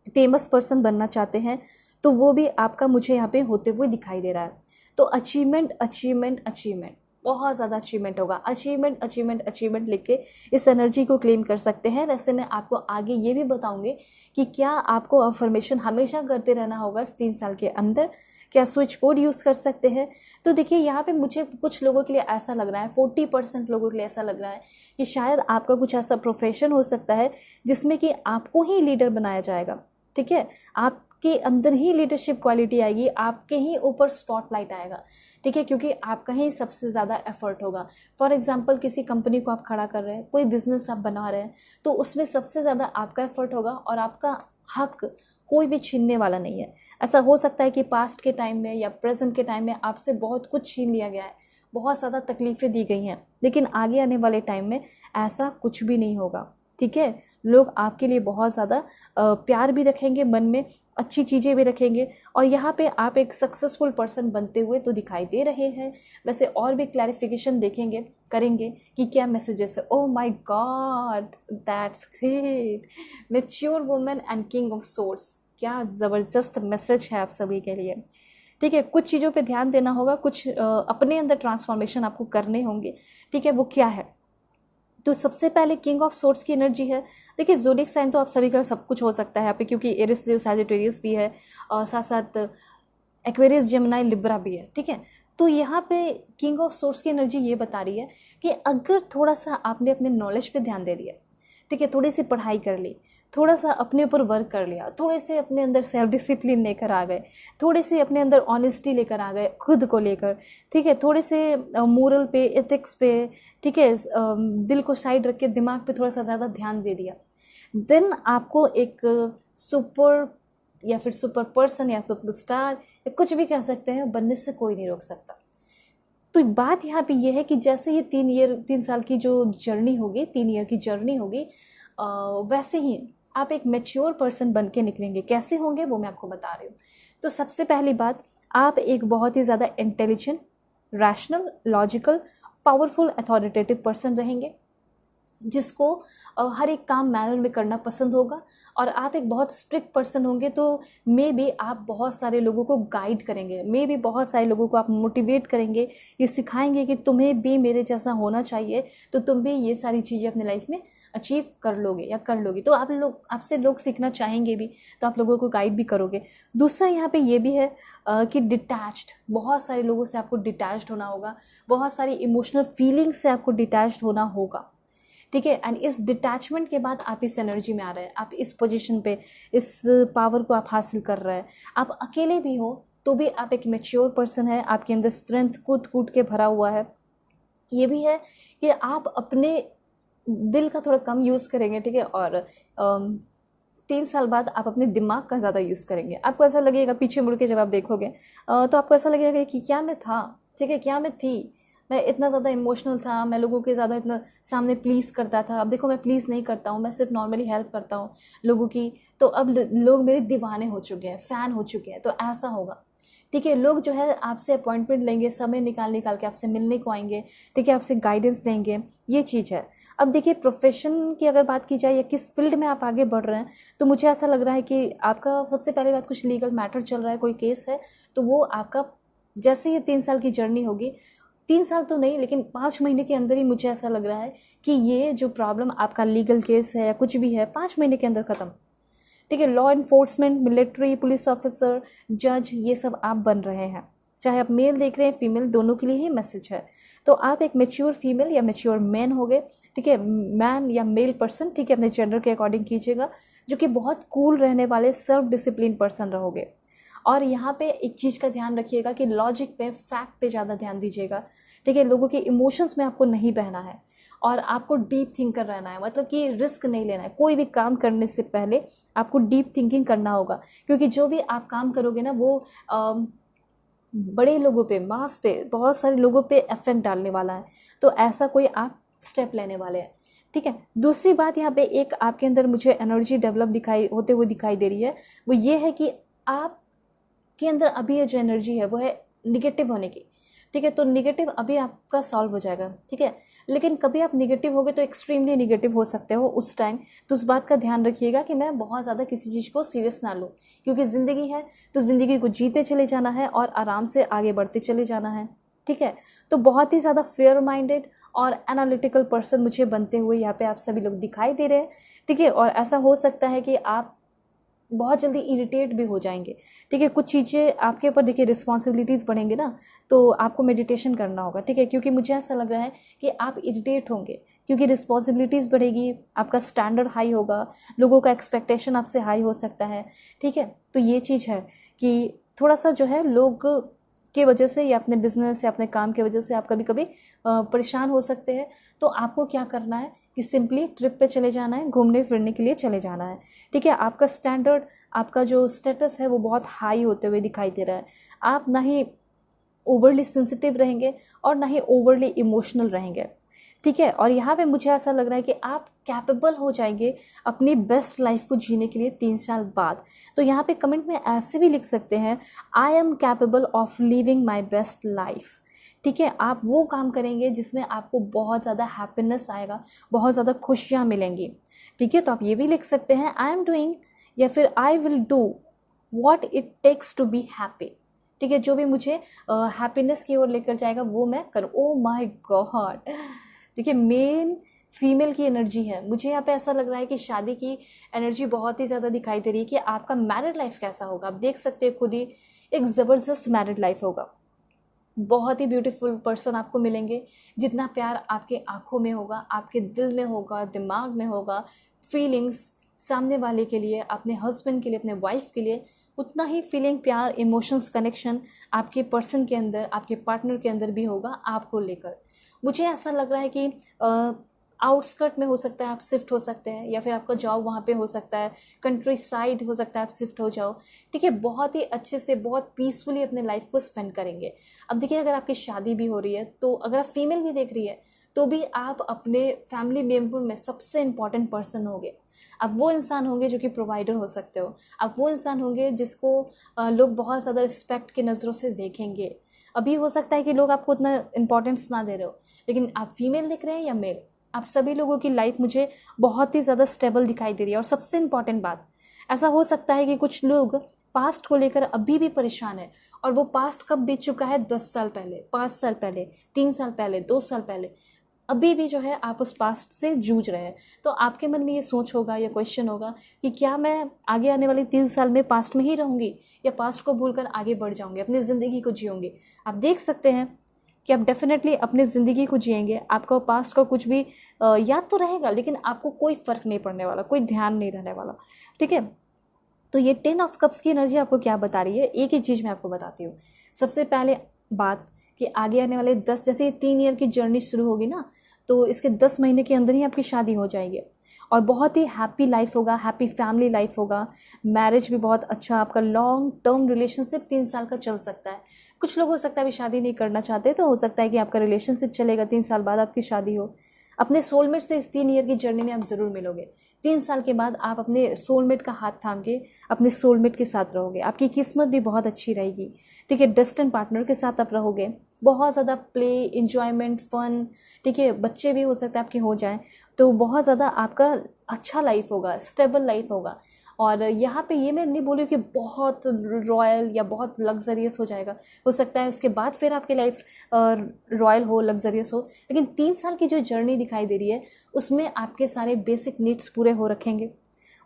फेमस पर्सन बनना चाहते हैं, तो वो भी आपका मुझे यहाँ पे होते हुए दिखाई दे रहा है। तो अचीवमेंट अचीवमेंट अचीवमेंट, बहुत ज़्यादा अचीवमेंट होगा। अचीवमेंट अचीवमेंट अचीवमेंट लिख के इस एनर्जी को क्लेम कर सकते हैं। वैसे मैं आपको आगे ये भी बताऊंगी कि क्या आपको अफर्मेशन हमेशा करते रहना होगा इस 3 साल के अंदर, क्या स्विच कोड यूज़ कर सकते हैं। तो देखिए यहाँ पे मुझे कुछ लोगों के लिए ऐसा लग रहा है, 40% लोगों के लिए ऐसा लग रहा है कि शायद आपका कुछ ऐसा प्रोफेशन हो सकता है जिसमें कि आपको ही लीडर बनाया जाएगा, ठीक है, आपके अंदर ही लीडरशिप क्वालिटी आएगी, आपके ही ऊपर स्पॉटलाइट आएगा, ठीक है, क्योंकि आपका ही सबसे ज़्यादा एफर्ट होगा। फॉर एग्जांपल किसी कंपनी को आप खड़ा कर रहे हैं, कोई बिजनेस आप बना रहे हैं, तो उसमें सबसे ज़्यादा आपका एफर्ट होगा और आपका हक कोई भी छीनने वाला नहीं है। ऐसा हो सकता है कि पास्ट के टाइम में या प्रेजेंट के टाइम में आपसे बहुत कुछ छीन लिया गया है, बहुत ज़्यादा तकलीफ़ें दी गई हैं, लेकिन आगे आने वाले टाइम में ऐसा कुछ भी नहीं होगा, ठीक है। लोग आपके लिए बहुत ज़्यादा प्यार भी रखेंगे, मन में अच्छी चीज़ें भी रखेंगे, और यहाँ पे आप एक सक्सेसफुल पर्सन बनते हुए तो दिखाई दे रहे हैं। वैसे और भी क्लैरिफिकेशन देखेंगे, करेंगे कि क्या मैसेजेस है। Oh my God, that's great, mature women and king of source, क्या ज़बरदस्त मैसेज है आप सभी के लिए, ठीक है। कुछ चीज़ों पे ध्यान देना होगा, कुछ अपने अंदर ट्रांसफॉर्मेशन आपको करने होंगे, ठीक है, वो क्या है। तो सबसे पहले किंग ऑफ सोर्ड्स की एनर्जी है। देखिए ज़ोडिएक साइन तो आप सभी का सब कुछ हो सकता है यहाँ पे, क्योंकि एरिस लियो सैजिटेरियस भी है और साथ साथ एक्वेरियस जेमिनी लिब्रा भी है, ठीक है। तो यहाँ पे किंग ऑफ सोर्ड्स की एनर्जी ये बता रही है कि अगर थोड़ा सा आपने अपने नॉलेज पे ध्यान दे दिया, ठीक है, थोड़ी सी पढ़ाई कर ली, थोड़ा सा अपने ऊपर वर्क कर लिया, थोड़े से अपने अंदर सेल्फ डिसिप्लिन लेकर आ गए, थोड़े से अपने अंदर ऑनेस्टी लेकर आ गए खुद को लेकर, ठीक है, थोड़े से मोरल पे, एथिक्स पे, ठीक है, दिल को साइड रख के दिमाग पे थोड़ा सा ज़्यादा ध्यान दे दिया, देन आपको एक सुपर या फिर सुपर पर्सन या सुपरस्टार या कुछ भी कह सकते हैं, बनने से कोई नहीं रोक सकता। तो बात यहाँ पे ये है कि जैसे ये 3 साल की जो जर्नी होगी, 3 ईयर की जर्नी होगी, वैसे ही आप एक मैच्योर पर्सन बन के निकलेंगे। कैसे होंगे वो मैं आपको बता रही हूँ। तो सबसे पहली बात, आप एक बहुत ही ज़्यादा intelligent, rational, logical, powerful, authoritative person रहेंगे, जिसको हर एक काम मैनर में करना पसंद होगा। और आप एक बहुत स्ट्रिक्ट पर्सन होंगे, तो मे बी आप बहुत सारे लोगों को गाइड करेंगे, मे बी बहुत सारे लोगों को आप मोटिवेट करेंगे, ये सिखाएंगे कि तुम्हें भी मेरे जैसा होना चाहिए, तो तुम भी ये सारी चीज़ें अपने लाइफ में अचीव कर लोगे या कर लोगी। तो आपसे लोग सीखना चाहेंगे भी, तो आप लोगों को गाइड भी करोगे। दूसरा यहाँ पे ये भी है कि डिटैच्ड, बहुत सारे लोगों से आपको डिटैच्ड होना होगा, बहुत सारी इमोशनल फीलिंग्स से आपको डिटैच्ड होना होगा, ठीक है। एंड इस डिटैचमेंट के बाद आप इस एनर्जी में आ रहे हैं, आप इस पोजीशन पे, इस पावर को आप हासिल कर रहे हैं। आप अकेले भी हो तो भी आप एक मैच्योर पर्सन है, आपके अंदर स्ट्रेंथ कूट कूट के भरा हुआ है। ये भी है कि आप अपने दिल का थोड़ा कम यूज़ करेंगे, ठीक है, और 3 साल बाद आप अपने दिमाग का ज़्यादा यूज़ करेंगे। आपको ऐसा लगेगा, पीछे मुड़ के जब आप देखोगे तो आपको ऐसा लगेगा कि क्या मैं था, ठीक है, क्या मैं थी, मैं इतना ज़्यादा इमोशनल था, मैं लोगों के ज़्यादा इतना सामने प्लीज़ करता था, अब देखो मैं प्लीज़ नहीं करता हूँ, मैं सिर्फ नॉर्मली हेल्प करता हूँ लोगों की। तो अब लोग मेरे दीवाने हो चुके हैं, फ़ैन हो चुके हैं। तो ऐसा होगा, ठीक है। लोग जो है आपसे अपॉइंटमेंट लेंगे, समय निकाल निकाल के आपसे मिलने को आएंगे, ठीक है, आपसे गाइडेंस लेंगे, ये चीज़ है। अब देखिए प्रोफेशन की अगर बात की जाए या किस फील्ड में आप आगे बढ़ रहे हैं, तो मुझे ऐसा लग रहा है कि आपका सबसे पहले बात कुछ लीगल मैटर चल रहा है, कोई केस है, तो वो आपका जैसे ये 3 साल की जर्नी होगी, 3 साल तो नहीं लेकिन 5 महीने के अंदर ही मुझे ऐसा लग रहा है कि ये जो प्रॉब्लम आपका लीगल केस है या कुछ भी है, 5 महीने के अंदर ख़त्म, ठीक है। Law enforcement, military, police officer, जज, ये सब आप बन रहे हैं, चाहे आप मेल देख रहे हैं फीमेल, दोनों के लिए ही मैसेज है। तो आप एक मेच्योर फीमेल या मेच्योर मैन हो गए, ठीक है, मैन या मेल पर्सन, ठीक है, अपने जेंडर के अकॉर्डिंग कीजिएगा, जो कि बहुत कूल रहने वाले सेल्फ डिसिप्लिन पर्सन रहोगे। और यहाँ पे एक चीज़ का ध्यान रखिएगा कि लॉजिक पे, फैक्ट पे ज़्यादा ध्यान दीजिएगा, ठीक है। लोगों के इमोशंस में आपको नहीं बहना है और आपको डीप थिंकर रहना है, मतलब कि रिस्क नहीं लेना है। कोई भी काम करने से पहले आपको डीप थिंकिंग करना होगा, क्योंकि जो भी आप काम करोगे ना वो बड़े लोगों पे, मास पे, बहुत सारे लोगों पे इफेक्ट डालने वाला है। तो ऐसा कोई आप स्टेप लेने वाले हैं, ठीक है। दूसरी बात यहाँ पे एक आपके अंदर मुझे एनर्जी डेवलप होते हुए दिखाई दे रही है, वो ये है कि आपके अंदर अभी ये जो एनर्जी है वो है निगेटिव होने की, ठीक है। तो निगेटिव अभी आपका सॉल्व हो जाएगा, ठीक है। लेकिन कभी आप निगेटिव हो गए तो एक्सट्रीमली निगेटिव हो सकते हो उस टाइम, तो उस बात का ध्यान रखिएगा कि मैं बहुत ज़्यादा किसी चीज़ को सीरियस ना लूँ, क्योंकि ज़िंदगी है तो ज़िंदगी को जीते चले जाना है और आराम से आगे बढ़ते चले जाना है, ठीक है। तो बहुत ही ज़्यादा फेयर माइंडेड और एनालिटिकल पर्सन मुझे बनते हुए यहाँ पे आप सभी लोग दिखाई दे रहे हैं, ठीक है। और ऐसा हो सकता है कि आप बहुत जल्दी इरिटेट भी हो जाएंगे, ठीक है। कुछ चीज़ें आपके ऊपर देखिए, रिस्पॉन्सिबिलिटीज़ बढ़ेंगे ना, तो आपको मेडिटेशन करना होगा, ठीक है, क्योंकि मुझे ऐसा लग रहा है कि आप इरिटेट होंगे, क्योंकि रिस्पॉन्सिबिलिटीज़ बढ़ेगी, आपका स्टैंडर्ड हाई होगा, लोगों का एक्सपेक्टेशन आपसे हाई हो सकता है, ठीक है। तो ये चीज़ है कि थोड़ा सा जो है लोग के वजह से या अपने बिजनेस या अपने काम की वजह से आप कभी कभी परेशान हो सकते हैं। तो आपको क्या करना है कि सिंपली ट्रिप पे चले जाना है, घूमने फिरने के लिए चले जाना है, ठीक है। आपका स्टैंडर्ड, आपका जो स्टेटस है वो बहुत हाई होते हुए दिखाई दे रहा है। आप ना ही ओवरली सेंसिटिव रहेंगे और ना ही ओवरली इमोशनल रहेंगे, ठीक है। और यहाँ पे मुझे ऐसा लग रहा है कि आप कैपेबल हो जाएंगे अपनी बेस्ट लाइफ को जीने के लिए 3 साल बाद। तो यहाँ पे कमेंट में ऐसे भी लिख सकते हैं, I am capable of living my best life, ठीक है। आप वो काम करेंगे जिसमें आपको बहुत ज़्यादा हैप्पीनेस आएगा, बहुत ज़्यादा खुशियाँ मिलेंगी, ठीक है। तो आप ये भी लिख सकते हैं, आई एम डूइंग, या फिर I will do what it takes to be happy, ठीक है। जो भी मुझे हैप्पीनेस की ओर लेकर जाएगा वो मैं करूँ। ओ माय गॉड, देखिए मेन फीमेल की एनर्जी है। मुझे यहाँ पे ऐसा लग रहा है कि शादी की एनर्जी बहुत ही ज़्यादा दिखाई दे रही है कि आपका मैरिड लाइफ कैसा होगा। आप देख सकते हैं खुद ही, एक ज़बरदस्त मैरिड लाइफ होगा, बहुत ही ब्यूटीफुल पर्सन आपको मिलेंगे। जितना प्यार आपके आंखों में होगा, आपके दिल में होगा, दिमाग में होगा, फीलिंग्स सामने वाले के लिए, अपने हस्बैंड के लिए, अपने वाइफ के लिए, उतना ही फीलिंग, प्यार, इमोशंस, कनेक्शन आपके पर्सन के अंदर, आपके पार्टनर के अंदर भी होगा आपको लेकर। मुझे ऐसा लग रहा है कि आउटस्कर्ट में हो सकता है आप शिफ्ट हो सकते हैं, या फिर आपका जॉब वहाँ पे हो सकता है, कंट्री साइड हो सकता है आप शिफ्ट हो जाओ, ठीक है। बहुत ही अच्छे से, बहुत पीसफुली अपने लाइफ को स्पेंड करेंगे। अब देखिए अगर आपकी शादी भी हो रही है, तो अगर आप फीमेल भी देख रही है, तो भी आप अपने फैमिली मेम्बर में सबसे इम्पॉर्टेंट पर्सन होंगे। आप वो इंसान होंगे जो कि प्रोवाइडर हो सकते हो, आप वो इंसान होंगे जिसको लोग बहुत ज़्यादा रिस्पेक्ट की नज़रों से देखेंगे। अभी हो सकता है कि लोग आपको उतना इम्पोर्टेंस ना दे रहे हो, लेकिन आप फीमेल दिख रहे हैं या मेल, आप सभी लोगों की लाइफ मुझे बहुत ही ज़्यादा स्टेबल दिखाई दे रही है। और सबसे इम्पॉर्टेंट बात, ऐसा हो सकता है कि कुछ लोग पास्ट को लेकर अभी भी परेशान है, और वो पास्ट कब बीत चुका है, 10 साल पहले, 5 साल पहले, 3 साल पहले, 2 साल पहले, अभी भी जो है आप उस पास्ट से जूझ रहे हैं। तो आपके मन में ये सोच होगा या क्वेश्चन होगा कि क्या मैं आगे आने वाले 3 साल में पास्ट में ही रहूँगी, या पास्ट को भूलकर आगे बढ़ जाऊँगी, अपनी ज़िंदगी को जीऊँगी। आप देख सकते हैं कि आप डेफिनेटली अपनी ज़िंदगी को जिएंगे। आपका पास्ट का कुछ भी याद तो रहेगा, लेकिन आपको कोई फ़र्क नहीं पड़ने वाला, कोई ध्यान नहीं रहने वाला, ठीक है। तो ये 10 ऑफ कप्स की एनर्जी आपको क्या बता रही है, एक ही चीज़ मैं आपको बताती हूँ। सबसे पहले बात कि आगे आने वाले 10, जैसे 3 ईयर की जर्नी शुरू होगी ना, तो इसके 10 महीने के अंदर ही आपकी शादी हो जाएगी। और बहुत ही हैप्पी लाइफ होगा, हैप्पी फैमिली लाइफ होगा। मैरिज भी बहुत अच्छा, आपका लॉन्ग टर्म रिलेशनशिप 3 साल का चल सकता है। कुछ लोग हो सकता है अभी शादी नहीं करना चाहते, तो हो सकता है कि आपका रिलेशनशिप चलेगा, 3 साल बाद आपकी शादी हो। अपने सोलमेट से इस 3 ईयर की जर्नी में आप ज़रूर मिलोगे। 3 साल के बाद आप अपने सोलमेट का हाथ थाम के अपने सोलमेट के साथ रहोगे। आपकी किस्मत भी बहुत अच्छी रहेगी, ठीक है। डेस्टिन्ड पार्टनर के साथ आप रहोगे, बहुत ज़्यादा प्ले, इंजॉयमेंट, फन, ठीक है। बच्चे भी हो सकता है आपके हो जाएं, तो बहुत ज़्यादा आपका अच्छा लाइफ होगा, स्टेबल लाइफ होगा। और यहाँ पे ये मैं नहीं बोल रही कि बहुत रॉयल या बहुत लग्जरियस हो जाएगा, हो सकता है उसके बाद फिर आपकी लाइफ रॉयल हो, लग्जरियस हो, लेकिन 3 साल की जो जर्नी दिखाई दे रही है उसमें आपके सारे बेसिक नीड्स पूरे हो रखेंगे।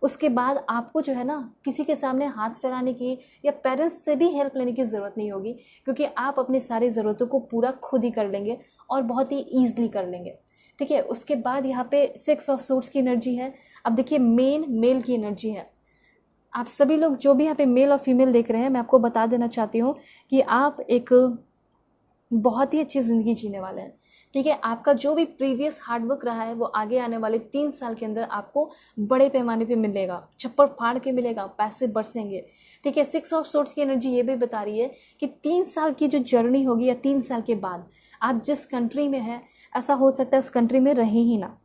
उसके बाद आपको जो है ना किसी के सामने हाथ फैलाने की या पेरेंट्स से भी हेल्प लेने की ज़रूरत नहीं होगी, क्योंकि आप अपनी सारी ज़रूरतों को पूरा खुद ही कर लेंगे और बहुत ही ईजिली कर लेंगे, ठीक है। उसके बाद यहाँ पे 6 ऑफ सोर्ड्स की एनर्जी है। अब देखिए मेन मेल की एनर्जी है। आप सभी लोग जो भी यहाँ पे मेल और फीमेल देख रहे हैं, मैं आपको बता देना चाहती हूँ कि आप एक बहुत ही अच्छी ज़िंदगी जीने वाले हैं, ठीक है। आपका जो भी प्रीवियस हार्डवर्क रहा है वो आगे आने वाले 3 साल के अंदर आपको बड़े पैमाने पे मिलेगा, छप्पर फाड़ के मिलेगा, पैसे बरसेंगे, ठीक है। 6 ऑफ सोर्ड्स की एनर्जी ये भी बता रही है कि 3 साल की जो जर्नी होगी या 3 साल के बाद आप जिस कंट्री में हैं, ऐसा हो सकता है उस कंट्री में रहें ही ना।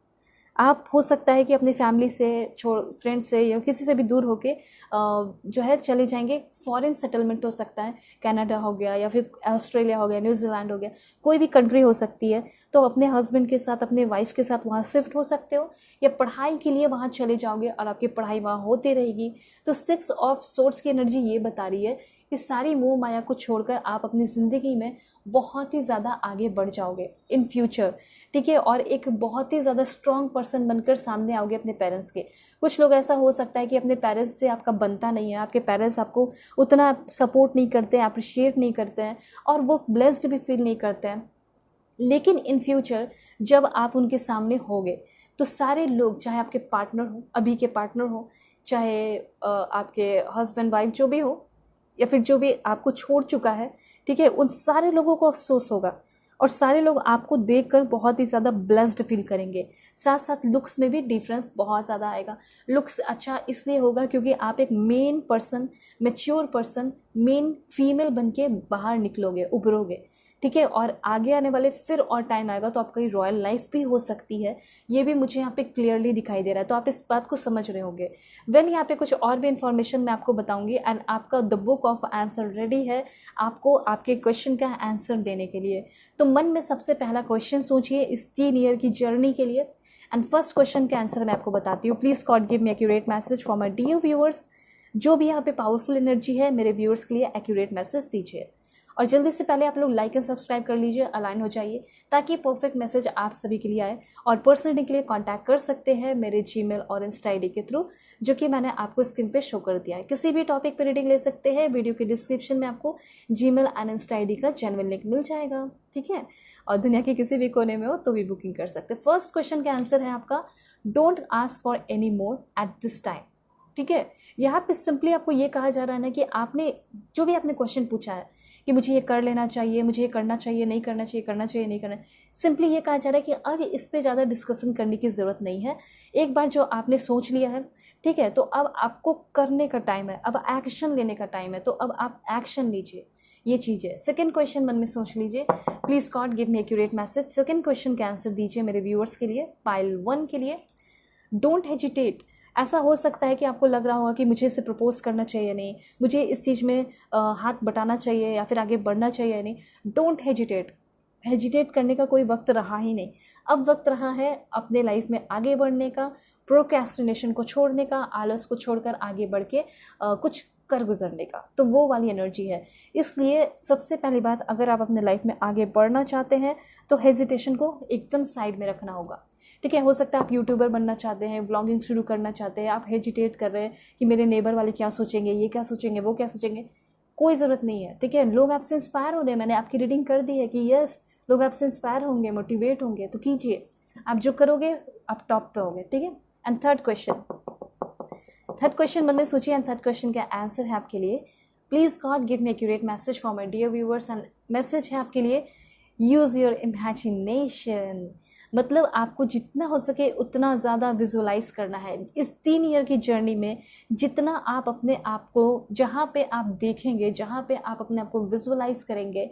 आप हो सकता है कि अपनी फैमिली से फ्रेंड से या किसी से भी दूर होके जो है चले जाएंगे। फॉरेन सेटलमेंट हो सकता है, कनाडा हो गया या फिर ऑस्ट्रेलिया हो गया, न्यूजीलैंड हो गया, कोई भी कंट्री हो सकती है। तो अपने हस्बैंड के साथ, अपने वाइफ के साथ वहाँ शिफ्ट हो सकते हो, या पढ़ाई के लिए वहाँ चले जाओगे और आपकी पढ़ाई वहाँ होती रहेगी। तो 6 ऑफ सोर्ड्स की एनर्जी ये बता रही है कि सारी मोह माया को छोड़कर आप अपनी ज़िंदगी में बहुत ही ज़्यादा आगे बढ़ जाओगे इन फ्यूचर, ठीक है। और एक बहुत ही ज़्यादा स्ट्रॉन्ग पर्सन बनकर सामने आओगे अपने पेरेंट्स के। कुछ लोग ऐसा हो सकता है कि अपने पेरेंट्स से आपका बनता नहीं है, आपके पेरेंट्स आपको उतना सपोर्ट नहीं करते हैं, अप्रिशिएट नहीं करते हैं और वो ब्लेस्ड भी फील नहीं करते हैं। लेकिन इन फ्यूचर जब आप उनके सामने होगे तो सारे लोग, चाहे आपके पार्टनर हो, अभी के पार्टनर हो, चाहे आपके हस्बैंड वाइफ जो भी हो, या फिर जो भी आपको छोड़ चुका है, ठीक है, उन सारे लोगों को अफसोस होगा और सारे लोग आपको देखकर बहुत ही ज़्यादा ब्लेस्ड फील करेंगे। साथ साथ लुक्स में भी डिफरेंस बहुत ज़्यादा आएगा। लुक्स अच्छा इसलिए होगा क्योंकि आप एक main person, mature person, main female बन के बाहर निकलोगे, उभरोगे, ठीक है। और आगे आने वाले फिर और टाइम आएगा तो आपकी रॉयल लाइफ भी हो सकती है, ये भी मुझे यहाँ पे क्लियरली दिखाई दे रहा है। तो आप इस बात को समझ रहे होंगे। यहाँ पे कुछ और भी इन्फॉर्मेशन मैं आपको बताऊंगी एंड आपका the book of answer ready है आपको आपके क्वेश्चन का आंसर देने के लिए। तो मन में सबसे पहला क्वेश्चन सोचिए इस 3 ईयर की जर्नी के लिए एंड फर्स्ट क्वेश्चन का आंसर मैं आपको बताती हूँ। Please God give me accurate message for my dear viewers. जो भी यहाँ पे पावरफुल एनर्जी है मेरे व्यूअर्स के लिए एक्यूरेट मैसेज दीजिए और जल्दी से पहले आप लोग लाइक एंड सब्सक्राइब कर लीजिए, अलाइन हो जाइए ताकि परफेक्ट मैसेज आप सभी के लिए आए। और पर्सनली के लिए कांटेक्ट कर सकते हैं मेरे जीमेल और इंस्टा आईडी के थ्रू, जो कि मैंने आपको स्क्रीन पे शो कर दिया है। किसी भी टॉपिक पर रीडिंग ले सकते हैं, वीडियो के डिस्क्रिप्शन में आपको जीमेल एंड इंस्टा आईडी का जेन्युइन लिंक मिल जाएगा, ठीक है। और दुनिया के किसी भी कोने में हो तो भी बुकिंग कर सकते हैं। फर्स्ट क्वेश्चन का आंसर है आपका don't ask for any more at this time, ठीक है। यहाँ पे सिंपली आपको ये कहा जा रहा है ना कि आपने जो भी आपने क्वेश्चन पूछा है कि मुझे ये कर लेना चाहिए, मुझे ये करना चाहिए, नहीं करना चाहिए, करना चाहिए, नहीं करना, सिंपली ये कहा जा रहा है कि अब इस पे ज़्यादा डिस्कशन करने की ज़रूरत नहीं है। एक बार जो आपने सोच लिया है, ठीक है, तो अब आपको करने का टाइम है, अब एक्शन लेने का टाइम है, तो अब आप एक्शन लीजिए, ये चीज़ है। सेकेंड क्वेश्चन मन में सोच लीजिए, please God give me accurate message. Second question का आंसर दीजिए मेरे व्यूअर्स के लिए, पाइल 1 के लिए। Don't hesitate. ऐसा हो सकता है कि आपको लग रहा होगा कि मुझे इसे प्रपोज करना चाहिए नहीं, मुझे इस चीज़ में हाथ बटाना चाहिए या फिर आगे बढ़ना चाहिए नहीं। Don't hesitate. हेजिटेट करने का कोई वक्त रहा ही नहीं। अब वक्त रहा है अपने लाइफ में आगे बढ़ने का, प्रोक्रेस्टिनेशन को छोड़ने का, आलस को छोड़कर आगे बढ़ के कुछ कर गुजरने का। तो वो वाली एनर्जी है। इसलिए सबसे पहली बात, अगर आप अपने लाइफ में आगे बढ़ना चाहते हैं तो हेजिटेशन को एकदम साइड में रखना होगा, ठीक है। हो सकता है आप यूट्यूबर बनना चाहते हैं, व्लॉगिंग शुरू करना चाहते हैं, आप हेजिटेट कर रहे हैं कि मेरे नेबर वाले क्या सोचेंगे, ये क्या सोचेंगे, वो क्या सोचेंगे। कोई ज़रूरत नहीं है, ठीक है। लोग आपसे इंस्पायर हो रहे हैं, मैंने आपकी रीडिंग कर दी है कि यस, लोग आपसे इंस्पायर होंगे, मोटिवेट होंगे, तो कीजिए। आप जो करोगे आप टॉप पे होगे, ठीक है। एंड थर्ड क्वेश्चन मन में सोचिए एंड थर्ड क्वेश्चन का आंसर है आपके लिए, please God give me accurate message for my dear viewers. And message है आपके लिए, यूज़ योर इमेजिनेशन। मतलब आपको जितना हो सके उतना ज़्यादा विजुअलाइज करना है इस 3 ईयर की जर्नी में। जितना आप अपने आप को जहाँ पे आप देखेंगे, जहाँ पे आप अपने आप को विजुअलाइज करेंगे,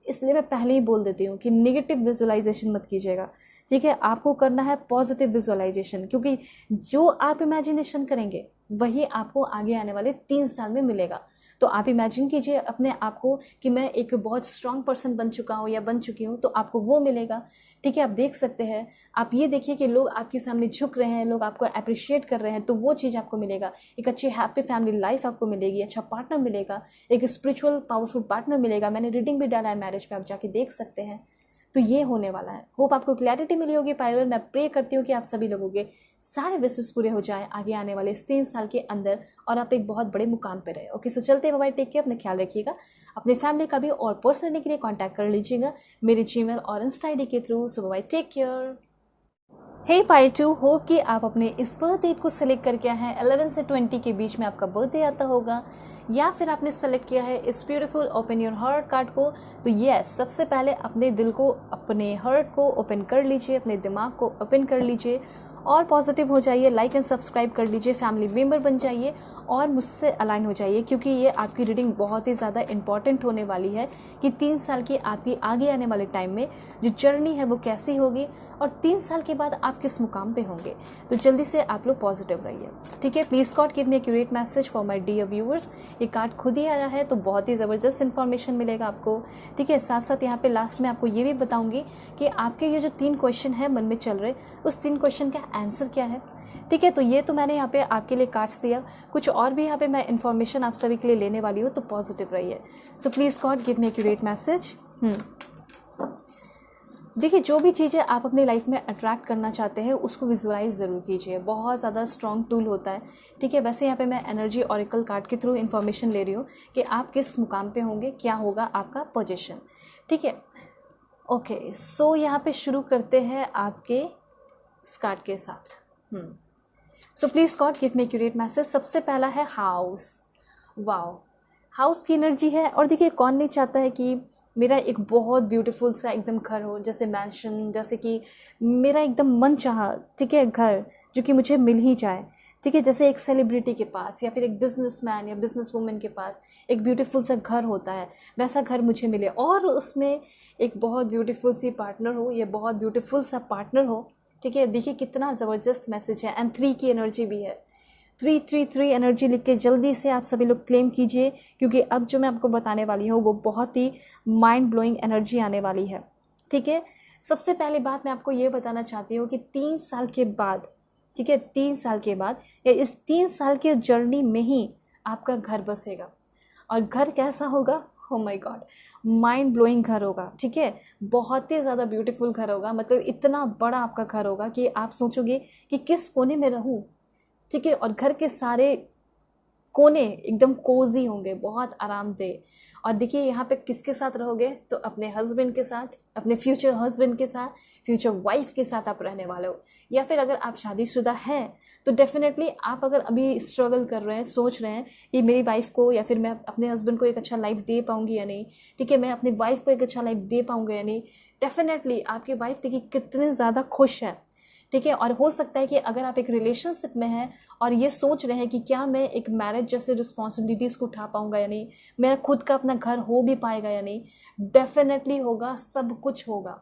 इसलिए मैं पहले ही बोल देती हूँ कि नेगेटिव विजुअलाइजेशन मत कीजिएगा, ठीक है। आपको करना है पॉजिटिव विजुअलाइजेशन, क्योंकि जो आप इमेजिनेशन करेंगे वही आपको आगे आने वाले 3 साल में मिलेगा। तो आप इमेजिन कीजिए अपने आप को कि मैं एक बहुत स्ट्रांग पर्सन बन चुका हूँ या बन चुकी हूँ, तो आपको वो मिलेगा, ठीक है। आप देख सकते हैं, आप ये देखिए कि लोग आपके सामने झुक रहे हैं, लोग आपको अप्रिशिएट कर रहे हैं, तो वो चीज़ आपको मिलेगा। एक अच्छी हैप्पी फैमिली लाइफ आपको मिलेगी, अच्छा पार्टनर मिलेगा, एक स्पिरिचुअल पावरफुल पार्टनर मिलेगा। मैंने रीडिंग भी डाला है मैरिज पे, आप जाके देख सकते हैं। तो ये होने वाला है। होप आपको क्लैरिटी मिली होगी। पायरल मैं प्रे करती हूँ कि आप सभी लोगों के सारे विशेष पूरे हो जाए आगे आने वाले इस 3 साल के अंदर, और आप एक बहुत बड़े मुकाम पे रहे। ओके, सो चलते हैं, बाय, टेक केयर, अपने ख्याल रखिएगा, अपने फैमिली का भी, और पर्सनली के लिए कॉन्टैक्ट कर लीजिएगा मेरे जीमेल और इंस्टा ID के through. So bye, take care. हे पाई टू, होप कि आप अपने इस बर्थ डेट को सिलेक्ट करके आए हैं। 11 से 20 के बीच में आपका बर्थडे आता होगा, या फिर आपने सेलेक्ट किया है इस beautiful open your heart card को। तो यस, सबसे पहले अपने दिल को, अपने हार्ट को ओपन कर लीजिए, अपने दिमाग को ओपन कर लीजिए और पॉजिटिव हो जाइए। लाइक एंड सब्सक्राइब कर लीजिए, फैमिली मेम्बर बन जाइए और मुझसे अलाइन हो जाइए, क्योंकि ये आपकी रीडिंग बहुत ही ज़्यादा इंपॉर्टेंट होने वाली है कि 3 साल की आपकी आगे आने वाले टाइम में जो जर्नी है वो कैसी होगी, और 3 साल के बाद आप किस मुकाम पे होंगे। तो जल्दी से आप लोग पॉजिटिव रहिए, ठीक है। Please God give me accurate message for my dear viewers. ये कार्ड खुद ही आया है, तो बहुत ही ज़बरदस्त इन्फॉर्मेशन मिलेगा आपको, ठीक है। साथ साथ यहाँ पे लास्ट में आपको ये भी बताऊंगी कि आपके ये जो 3 क्वेश्चन है मन में चल रहे, उस 3 क्वेश्चन का आंसर क्या है, ठीक है। तो ये तो मैंने यहाँ पे आपके लिए कार्ड्स दिया, कुछ और भी यहाँ पे मैं इन्फॉर्मेशन आप सभी के लिए लेने वाली हूँ, तो पॉजिटिव रहिए। So please God give me accurate message. देखिए, जो भी चीज़ें आप अपनी लाइफ में अट्रैक्ट करना चाहते हैं उसको विजुअलाइज ज़रूर कीजिए, बहुत ज़्यादा स्ट्रॉन्ग टूल होता है, ठीक है। वैसे यहाँ पे मैं एनर्जी ऑरिकल कार्ड के थ्रू इन्फॉर्मेशन ले रही हूँ कि आप किस मुकाम पे होंगे, क्या होगा आपका पोजीशन, ठीक है। ओके, सो यहाँ पे शुरू करते हैं आपके इस कार्ड के साथ। सो please God give me accurate message. सबसे पहला है हाउस। वाओ, हाउस की एनर्जी है। और देखिए, कौन नहीं चाहता है कि मेरा एक बहुत ब्यूटीफुल सा एकदम घर हो, जैसे मैंशन, जैसे कि मेरा एकदम मन चाहा, ठीक है, घर जो कि मुझे मिल ही जाए, ठीक है। जैसे एक सेलिब्रिटी के पास या फिर एक बिजनेसमैन या बिजनेस वूमेन के पास एक ब्यूटीफुल सा घर होता है, वैसा घर मुझे मिले, और उसमें एक बहुत ब्यूटीफुल सी पार्टनर हो, या बहुत ब्यूटीफुल सा पार्टनर हो, ठीक है। देखिए कितना ज़बरदस्त मैसेज है। एंड 3 की एनर्जी भी है, 333 एनर्जी लिख के जल्दी से आप सभी लोग क्लेम कीजिए, क्योंकि अब जो मैं आपको बताने वाली हूँ वो बहुत ही माइंड ब्लोइंग एनर्जी आने वाली है, ठीक है। सबसे पहली बात मैं आपको ये बताना चाहती हूँ कि 3 साल के बाद, ठीक है, 3 साल के बाद या इस 3 साल के जर्नी में ही आपका घर बसेगा। और घर कैसा होगा? Oh my God, mind blowing घर होगा, ठीक है। बहुत ही ज़्यादा ब्यूटीफुल घर होगा, मतलब इतना बड़ा आपका घर होगा कि आप सोचोगे कि किस कोने में रहूँ, ठीक है। और घर के सारे कोने एकदम कोजी होंगे, बहुत आरामदेह। और देखिए यहाँ पे किसके साथ रहोगे, तो अपने हस्बैंड के साथ, अपने फ्यूचर हस्बैंड के साथ, फ्यूचर वाइफ के साथ आप रहने वाले हो। या फिर अगर आप शादीशुदा हैं तो डेफिनेटली आप अगर अभी स्ट्रगल कर रहे हैं, सोच रहे हैं कि मेरी वाइफ को या फिर मैं अपने हस्बैंड को एक अच्छा लाइफ दे पाऊंगी या नहीं, ठीक है, मैं अपनी वाइफ को एक अच्छा लाइफ दे पाऊंगा या नहीं, डेफिनेटली आपकी वाइफ देखिए कितने ज़्यादा खुश है, ठीक है। और हो सकता है कि अगर आप एक रिलेशनशिप में हैं और ये सोच रहे हैं कि क्या मैं एक मैरिज जैसे रिस्पॉन्सिबिलिटीज़ को उठा पाऊंगा या नहीं, मेरा खुद का अपना घर हो भी पाएगा या नहीं, डेफिनेटली होगा, सब कुछ होगा।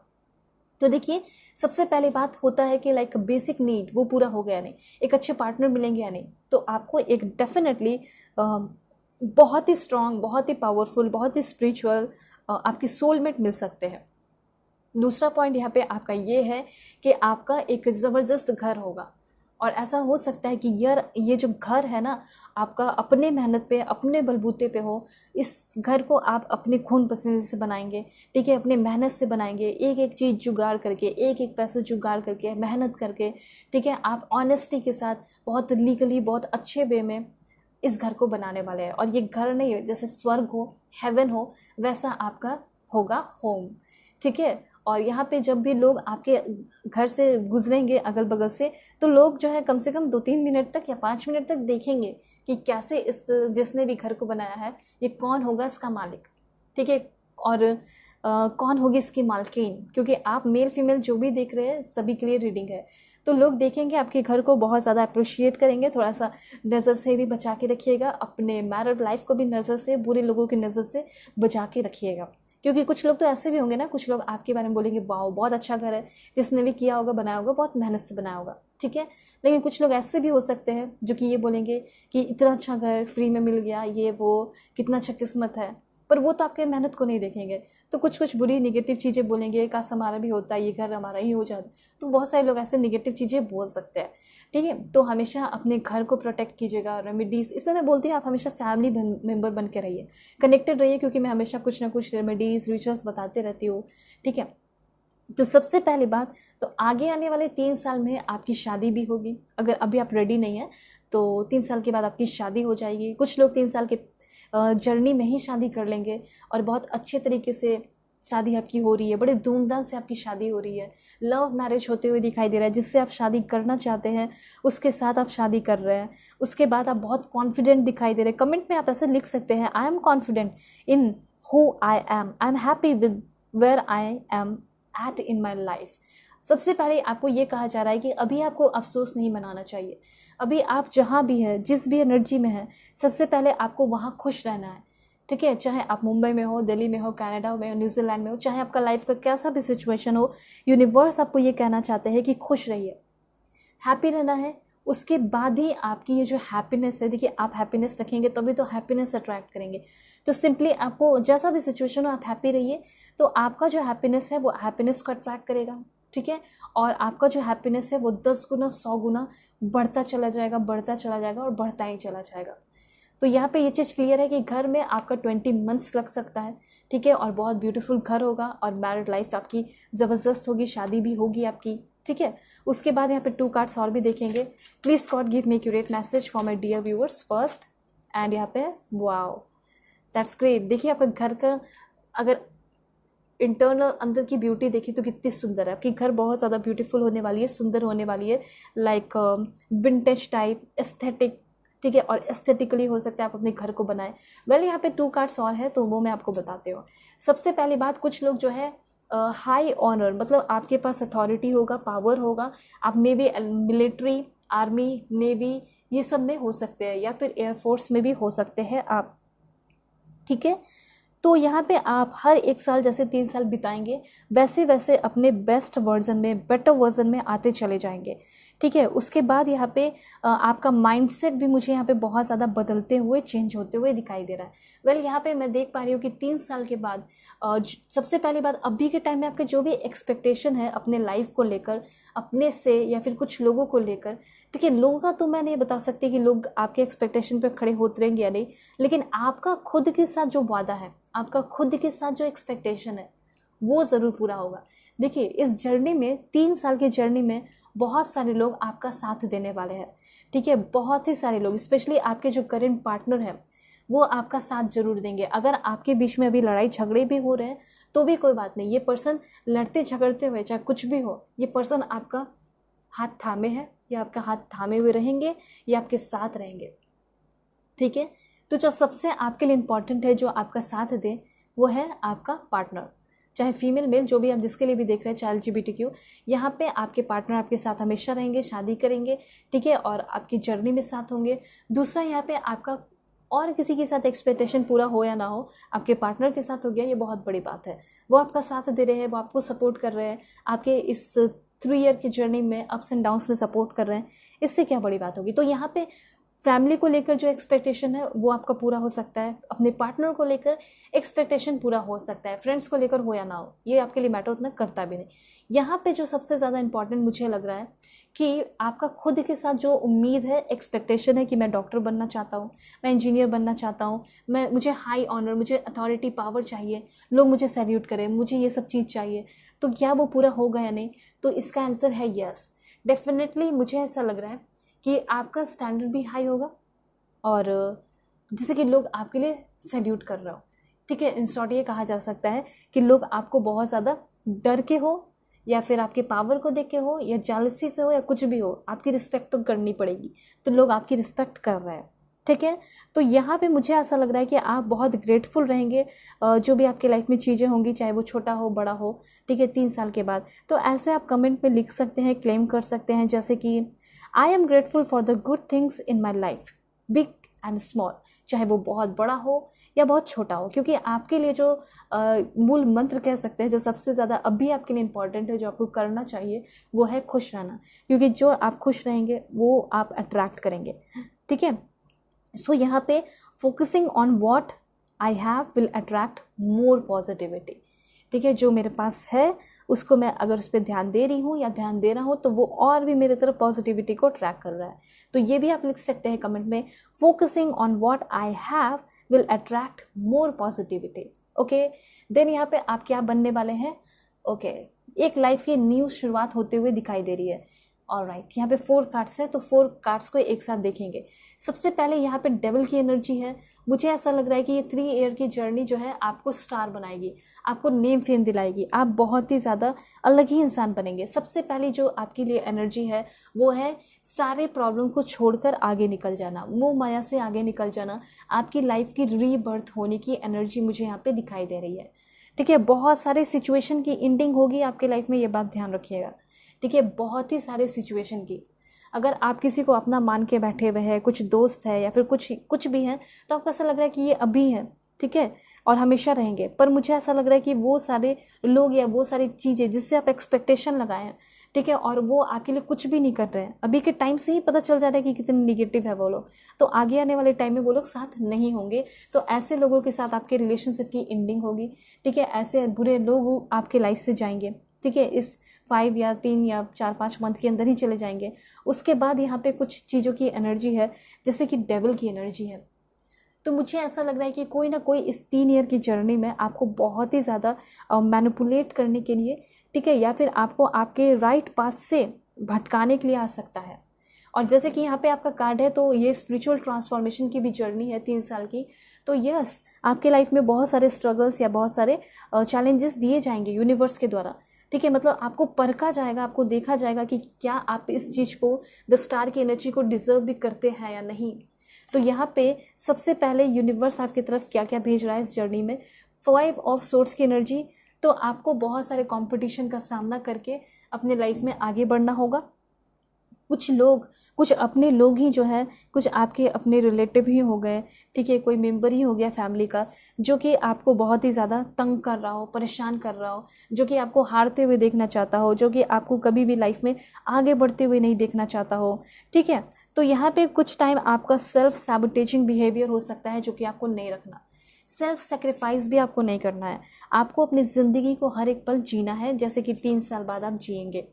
तो देखिए, सबसे पहली बात होता है कि लाइक बेसिक नीड वो पूरा हो गया नहीं, एक अच्छे पार्टनर मिलेंगे या नहीं, तो आपको एक डेफिनेटली बहुत ही स्ट्रांग, बहुत ही पावरफुल, बहुत ही स्पिरिचुअल आपकी सोलमेट मिल सकते हैं। दूसरा पॉइंट यहाँ पे आपका ये है कि आपका एक ज़बरदस्त घर होगा, और ऐसा हो सकता है कि यार ये जो घर है ना आपका अपने मेहनत पे, अपने बलबूते पे हो। इस घर को आप अपने खून पसीने से बनाएंगे, ठीक है, अपने मेहनत से बनाएंगे, एक एक चीज़ जुगाड़ करके, एक एक पैसे जुगाड़ करके, मेहनत करके, ठीक है। आप ऑनेस्टी के साथ, बहुत लीगली, बहुत अच्छे वे में इस घर को बनाने वाले हैं। और ये घर नहीं जैसे स्वर्ग हो, हेवन हो, वैसा आपका होगा होम, ठीक है। और यहाँ पे जब भी लोग आपके घर से गुजरेंगे अगल बगल से, तो लोग जो है कम से कम 2-3 मिनट तक या 5 मिनट तक देखेंगे कि कैसे इस जिसने भी घर को बनाया है ये कौन होगा इसका मालिक, ठीक है। और कौन होगी इसकी मालकिन, क्योंकि आप मेल फीमेल जो भी देख रहे हैं सभी के लिए रीडिंग है। तो लोग देखेंगे आपके घर को बहुत ज़्यादा अप्रिशिएट करेंगे। थोड़ा सा नज़र से भी बचा के रखिएगा, अपने मैरिड लाइफ को भी नज़र से, बुरे लोगों की नज़र से बचा के रखिएगा। क्योंकि कुछ लोग तो ऐसे भी होंगे ना, कुछ लोग आपके बारे में बोलेंगे वाह बहुत अच्छा घर है, जिसने भी किया होगा बनाया होगा बहुत मेहनत से बनाया होगा, ठीक है। लेकिन कुछ लोग ऐसे भी हो सकते हैं जो कि ये बोलेंगे कि इतना अच्छा घर फ्री में मिल गया, ये वो कितना अच्छा किस्मत है, पर वो तो आपके मेहनत को नहीं देखेंगे। तो कुछ कुछ बुरी निगेटिव चीज़ें बोलेंगे, काश हमारा भी होता, ये घर हमारा ही हो जाता। तो बहुत सारे लोग ऐसे निगेटिव चीज़ें बोल सकते हैं, ठीक है। तो हमेशा अपने घर को प्रोटेक्ट कीजिएगा। रेमेडीज़ इसलिए मैं बोलती हूँ आप हमेशा फैमिली मेम्बर बन के रहिए, कनेक्टेड रहिए, क्योंकि मैं हमेशा कुछ ना कुछ रेमेडीज़ रिचुअल्स बताते रहती हूँ, ठीक है। तो सबसे पहली बात, तो आगे आने वाले 3 साल में आपकी शादी भी होगी। अगर अभी आप रेडी नहीं हैं तो 3 साल के बाद आपकी शादी हो जाएगी। कुछ लोग 3 साल के जर्नी में ही शादी कर लेंगे और बहुत अच्छे तरीके से शादी आपकी हो रही है, बड़े धूमधाम से आपकी शादी हो रही है। लव मैरिज होते हुए दिखाई दे रहा है, जिससे आप शादी करना चाहते हैं उसके साथ आप शादी कर रहे हैं। उसके बाद आप बहुत कॉन्फिडेंट दिखाई दे रहे हैं। कमेंट में आप ऐसे लिख सकते हैं, I am confident in who I am happy with where I am at in my life. सबसे पहले आपको ये कहा जा रहा है कि अभी आपको अफसोस नहीं मनाना चाहिए। अभी आप जहाँ भी हैं, जिस भी एनर्जी में हैं, सबसे पहले आपको वहाँ खुश रहना है, ठीक है। चाहे आप मुंबई में हो, दिल्ली में हो, कनाडा में हो, न्यूजीलैंड में हो, चाहे आपका लाइफ का कैसा भी सिचुएशन हो, यूनिवर्स आपको ये कहना चाहते हैं कि खुश रहिए, हैप्पी रहना है। उसके बाद ही आपकी ये जो हैप्पीनेस है, देखिए आप हैप्पीनेस रखेंगे तभी तो हैप्पीनेस अट्रैक्ट करेंगे। तो सिंपली आपको जैसा भी सिचुएशन हो आप हैप्पी रहिए, तो आपका जो हैप्पीनेस है वो हैप्पीनेस को अट्रैक्ट करेगा, ठीक है। और आपका जो हैप्पीनेस है वो 10 गुना 100 गुना बढ़ता चला जाएगा, बढ़ता चला जाएगा और बढ़ता ही चला जाएगा। तो यहाँ पे ये चीज़ क्लियर है कि घर में आपका 20 मंथ्स लग सकता है, ठीक है, और बहुत ब्यूटीफुल घर होगा और मैरिड लाइफ आपकी ज़बरदस्त होगी, शादी भी होगी आपकी, ठीक है। उसके बाद यहाँ पे 2 कार्ड्स और भी देखेंगे। Please God give me accurate message for my dear viewers first. And यहाँ पे वाओ दैट्स ग्रेट। देखिए आपका घर का अगर इंटरनल अंदर की ब्यूटी देखी तो कितनी सुंदर है। आपकी घर बहुत ज़्यादा ब्यूटीफुल होने वाली है, सुंदर होने वाली है, लाइक विंटेज टाइप एस्थेटिक, ठीक है। और एस्थेटिकली हो सकता है आप अपने घर को बनाएं। वेल यहाँ पे 2 कार्ड्स और है तो वो मैं आपको बताती हूँ। सबसे पहली बात, कुछ लोग जो है हाई ऑनर, मतलब आपके पास अथॉरिटी होगा, पावर होगा, आप may be military, army, navy ये सब में हो सकते हैं, या फिर एयरफोर्स में भी हो सकते हैं आप, ठीक है। तो यहाँ पे आप हर 1 साल जैसे 3 साल बिताएंगे, वैसे वैसे अपने बेस्ट वर्जन में, बेटर वर्जन में आते चले जाएंगे, ठीक है। उसके बाद यहाँ पे आपका माइंडसेट भी मुझे यहाँ पे बहुत ज़्यादा बदलते हुए, चेंज होते हुए दिखाई दे रहा है। वेल यहाँ पे मैं देख पा रही हूँ कि 3 साल के बाद सबसे पहली बात, अभी के टाइम में आपके जो भी एक्सपेक्टेशन है अपने लाइफ को लेकर, अपने से या फिर कुछ लोगों को लेकर, ठीक है। लोगों का तो मैं नहीं बता सकती कि लोग आपके एक्सपेक्टेशन पर खड़े होते रहेंगे या नहीं, लेकिन आपका खुद के साथ जो वादा है, आपका खुद के साथ जो एक्सपेक्टेशन है वो ज़रूर पूरा होगा। देखिए इस जर्नी में, 3 साल की जर्नी में बहुत सारे लोग आपका साथ देने वाले हैं, ठीक है। बहुत ही सारे लोग, स्पेशली आपके जो करंट पार्टनर हैं वो आपका साथ जरूर देंगे। अगर आपके बीच में अभी लड़ाई झगड़े भी हो रहे हैं तो भी कोई बात नहीं, ये पर्सन लड़ते झगड़ते हुए चाहे कुछ भी हो, ये पर्सन आपका हाथ थामे है, या आपका हाथ थामे हुए रहेंगे, या आपके साथ रहेंगे, ठीक है। तो जो सबसे आपके लिए इम्पॉर्टेंट है, जो आपका साथ दे, वो है आपका पार्टनर, चाहे फीमेल मेल जो भी आप जिसके लिए भी देख रहे हैं, चाहे LGBTQ, यहाँ पे आपके पार्टनर आपके साथ हमेशा रहेंगे, शादी करेंगे, ठीक है, और आपकी जर्नी में साथ होंगे। दूसरा यहाँ पे आपका और किसी के साथ एक्सपेक्टेशन पूरा हो या ना हो, आपके पार्टनर के साथ हो गया, ये बहुत बड़ी बात है। वो आपका साथ दे रहे हैं, वो आपको सपोर्ट कर रहे हैं, आपके इस 3 ईयर की जर्नी में अप्स एंड डाउन्स में सपोर्ट कर रहे हैं, इससे क्या बड़ी बात होगी। तो यहाँ पे फैमिली को लेकर जो एक्सपेक्टेशन है वो आपका पूरा हो सकता है, अपने पार्टनर को लेकर एक्सपेक्टेशन पूरा हो सकता है, फ्रेंड्स को लेकर हो या ना हो ये आपके लिए मैटर उतना करता भी नहीं। यहाँ पे जो सबसे ज़्यादा इंपॉर्टेंट मुझे लग रहा है कि आपका खुद के साथ जो उम्मीद है, एक्सपेक्टेशन है कि मैं डॉक्टर बनना चाहता हूँ, मैं इंजीनियर बनना चाहता हूँ, मुझे हाई ऑनर, मुझे अथॉरिटी पावर चाहिए, लोग मुझे सैल्यूट करें, मुझे ये सब चीज़ चाहिए, तो क्या वो पूरा होगा या नहीं? तो इसका आंसर है यस, डेफिनेटली। मुझे ऐसा लग रहा है कि आपका स्टैंडर्ड भी हाई होगा, और जैसे कि लोग आपके लिए सैल्यूट कर रहे हो, ठीक है। इन शॉर्ट ये कहा जा सकता है कि लोग आपको बहुत ज़्यादा डर के हो, या फिर आपके पावर को देख के हो, या जालसी से हो, या कुछ भी हो, आपकी रिस्पेक्ट तो करनी पड़ेगी, तो लोग आपकी रिस्पेक्ट कर रहे हैं, ठीक है। तो यहाँ पे मुझे ऐसा लग रहा है कि आप बहुत ग्रेटफुल रहेंगे जो भी आपकी लाइफ में चीज़ें होंगी, चाहे वो छोटा हो बड़ा हो, ठीक है, 3 साल के बाद। तो ऐसे आप कमेंट में लिख सकते हैं, क्लेम कर सकते हैं, जैसे कि I am grateful for the good things in my life, big and small, चाहे वो बहुत बड़ा हो या बहुत छोटा हो, क्योंकि आपके लिए जो मूल मंत्र कह सकते हैं, जो सबसे ज़्यादा अभी आपके लिए इम्पॉर्टेंट है, जो आपको करना चाहिए, वो है खुश रहना, क्योंकि जो आप खुश रहेंगे वो आप अट्रैक्ट करेंगे, ठीक है। सो यहाँ पे focusing on what I have will attract more positivity, ठीक है। जो मेरे पास है उसको मैं अगर उस पर ध्यान दे रही हूँ या ध्यान दे रहा हूँ तो वो और भी मेरे तरफ पॉजिटिविटी को ट्रैक कर रहा है। तो ये भी आप लिख सकते हैं कमेंट में, focusing on what I have will attract more positivity. Okay, then यहाँ पे आप क्या बनने वाले हैं? ओके, एक लाइफ की न्यू शुरुआत होते हुए दिखाई दे रही है। ऑलराइट, यहाँ पे 4 कार्ड्स है, तो 4 कार्ड्स को एक साथ देखेंगे। सबसे पहले यहाँ पे डेविल की एनर्जी है। मुझे ऐसा लग रहा है कि ये 3 ईयर की जर्नी जो है आपको स्टार बनाएगी, आपको नेम फेम दिलाएगी, आप बहुत ही ज़्यादा अलग ही इंसान बनेंगे। सबसे पहली जो आपके लिए एनर्जी है वो है सारे प्रॉब्लम को छोड़कर आगे निकल जाना, मोह माया से आगे निकल जाना। आपकी लाइफ की रीबर्थ होने की एनर्जी मुझे यहाँ पे दिखाई दे रही है, ठीक है। बहुत सारे सिचुएशन की एंडिंग होगी आपके लाइफ में, ये बात ध्यान रखिएगा, ठीक है। बहुत ही सारे सिचुएशन की, अगर आप किसी को अपना मान के बैठे हुए हैं, कुछ दोस्त है या फिर कुछ भी है, तो आपको ऐसा लग रहा है कि ये अभी है, ठीक है, और हमेशा रहेंगे। पर मुझे ऐसा लग रहा है कि वो सारे लोग या वो सारी चीज़ें जिससे आप एक्सपेक्टेशन लगाए हैं, ठीक है, और वो आपके लिए कुछ भी नहीं कर रहे हैं, अभी के टाइम से ही पता चल जा रहा है कि कितने निगेटिव है वो लोग, तो आगे आने वाले टाइम में वो लोग साथ नहीं होंगे। तो ऐसे लोगों के साथ आपके रिलेशनशिप की एंडिंग होगी, ठीक है। ऐसे बुरे लोग आपके लाइफ से जाएंगे, ठीक है। इस 5 या 3 या 4-5 मंथ के अंदर ही चले जाएंगे। उसके बाद यहाँ पे कुछ चीज़ों की एनर्जी है, जैसे कि डेविल की एनर्जी है। तो मुझे ऐसा लग रहा है कि कोई ना कोई इस 3 ईयर की जर्नी में आपको बहुत ही ज़्यादा मैनिपुलेट करने के लिए, ठीक है, या फिर आपको आपके राइट पाथ से भटकाने के लिए आ सकता है। और जैसे कि यहाँ पे आपका कार्ड है, तो ये स्पिरिचुअल ट्रांसफॉर्मेशन की भी जर्नी है 3 साल की। तो यस, आपके लाइफ में बहुत सारे स्ट्रगल्स या बहुत सारे चैलेंजेस दिए जाएंगे यूनिवर्स के द्वारा, ठीक है। मतलब आपको परखा जाएगा, आपको देखा जाएगा कि क्या आप इस चीज़ को, द स्टार की एनर्जी को डिजर्व भी करते हैं या नहीं। तो यहाँ पे सबसे पहले यूनिवर्स आपकी तरफ क्या क्या भेज रहा है इस जर्नी में? 5 ऑफ सोर्ड्स की एनर्जी। तो आपको बहुत सारे कंपटीशन का सामना करके अपने लाइफ में आगे बढ़ना होगा। कुछ अपने लोग ही जो है, कुछ आपके अपने रिलेटिव ही हो गए, ठीक है, कोई मेंबर ही हो गया फैमिली का, जो कि आपको बहुत ही ज़्यादा तंग कर रहा हो, परेशान कर रहा हो, जो कि आपको हारते हुए देखना चाहता हो, जो कि आपको कभी भी लाइफ में आगे बढ़ते हुए नहीं देखना चाहता हो, ठीक है। तो यहाँ पे कुछ टाइम आपका सेल्फ सैबोटेजिंग बिहेवियर हो सकता है, जो कि आपको नहीं रखना। सेल्फ सेक्रीफाइस भी आपको नहीं करना है। आपको अपनी ज़िंदगी को हर एक पल जीना है, जैसे कि 3 साल बाद आप जिएंगे,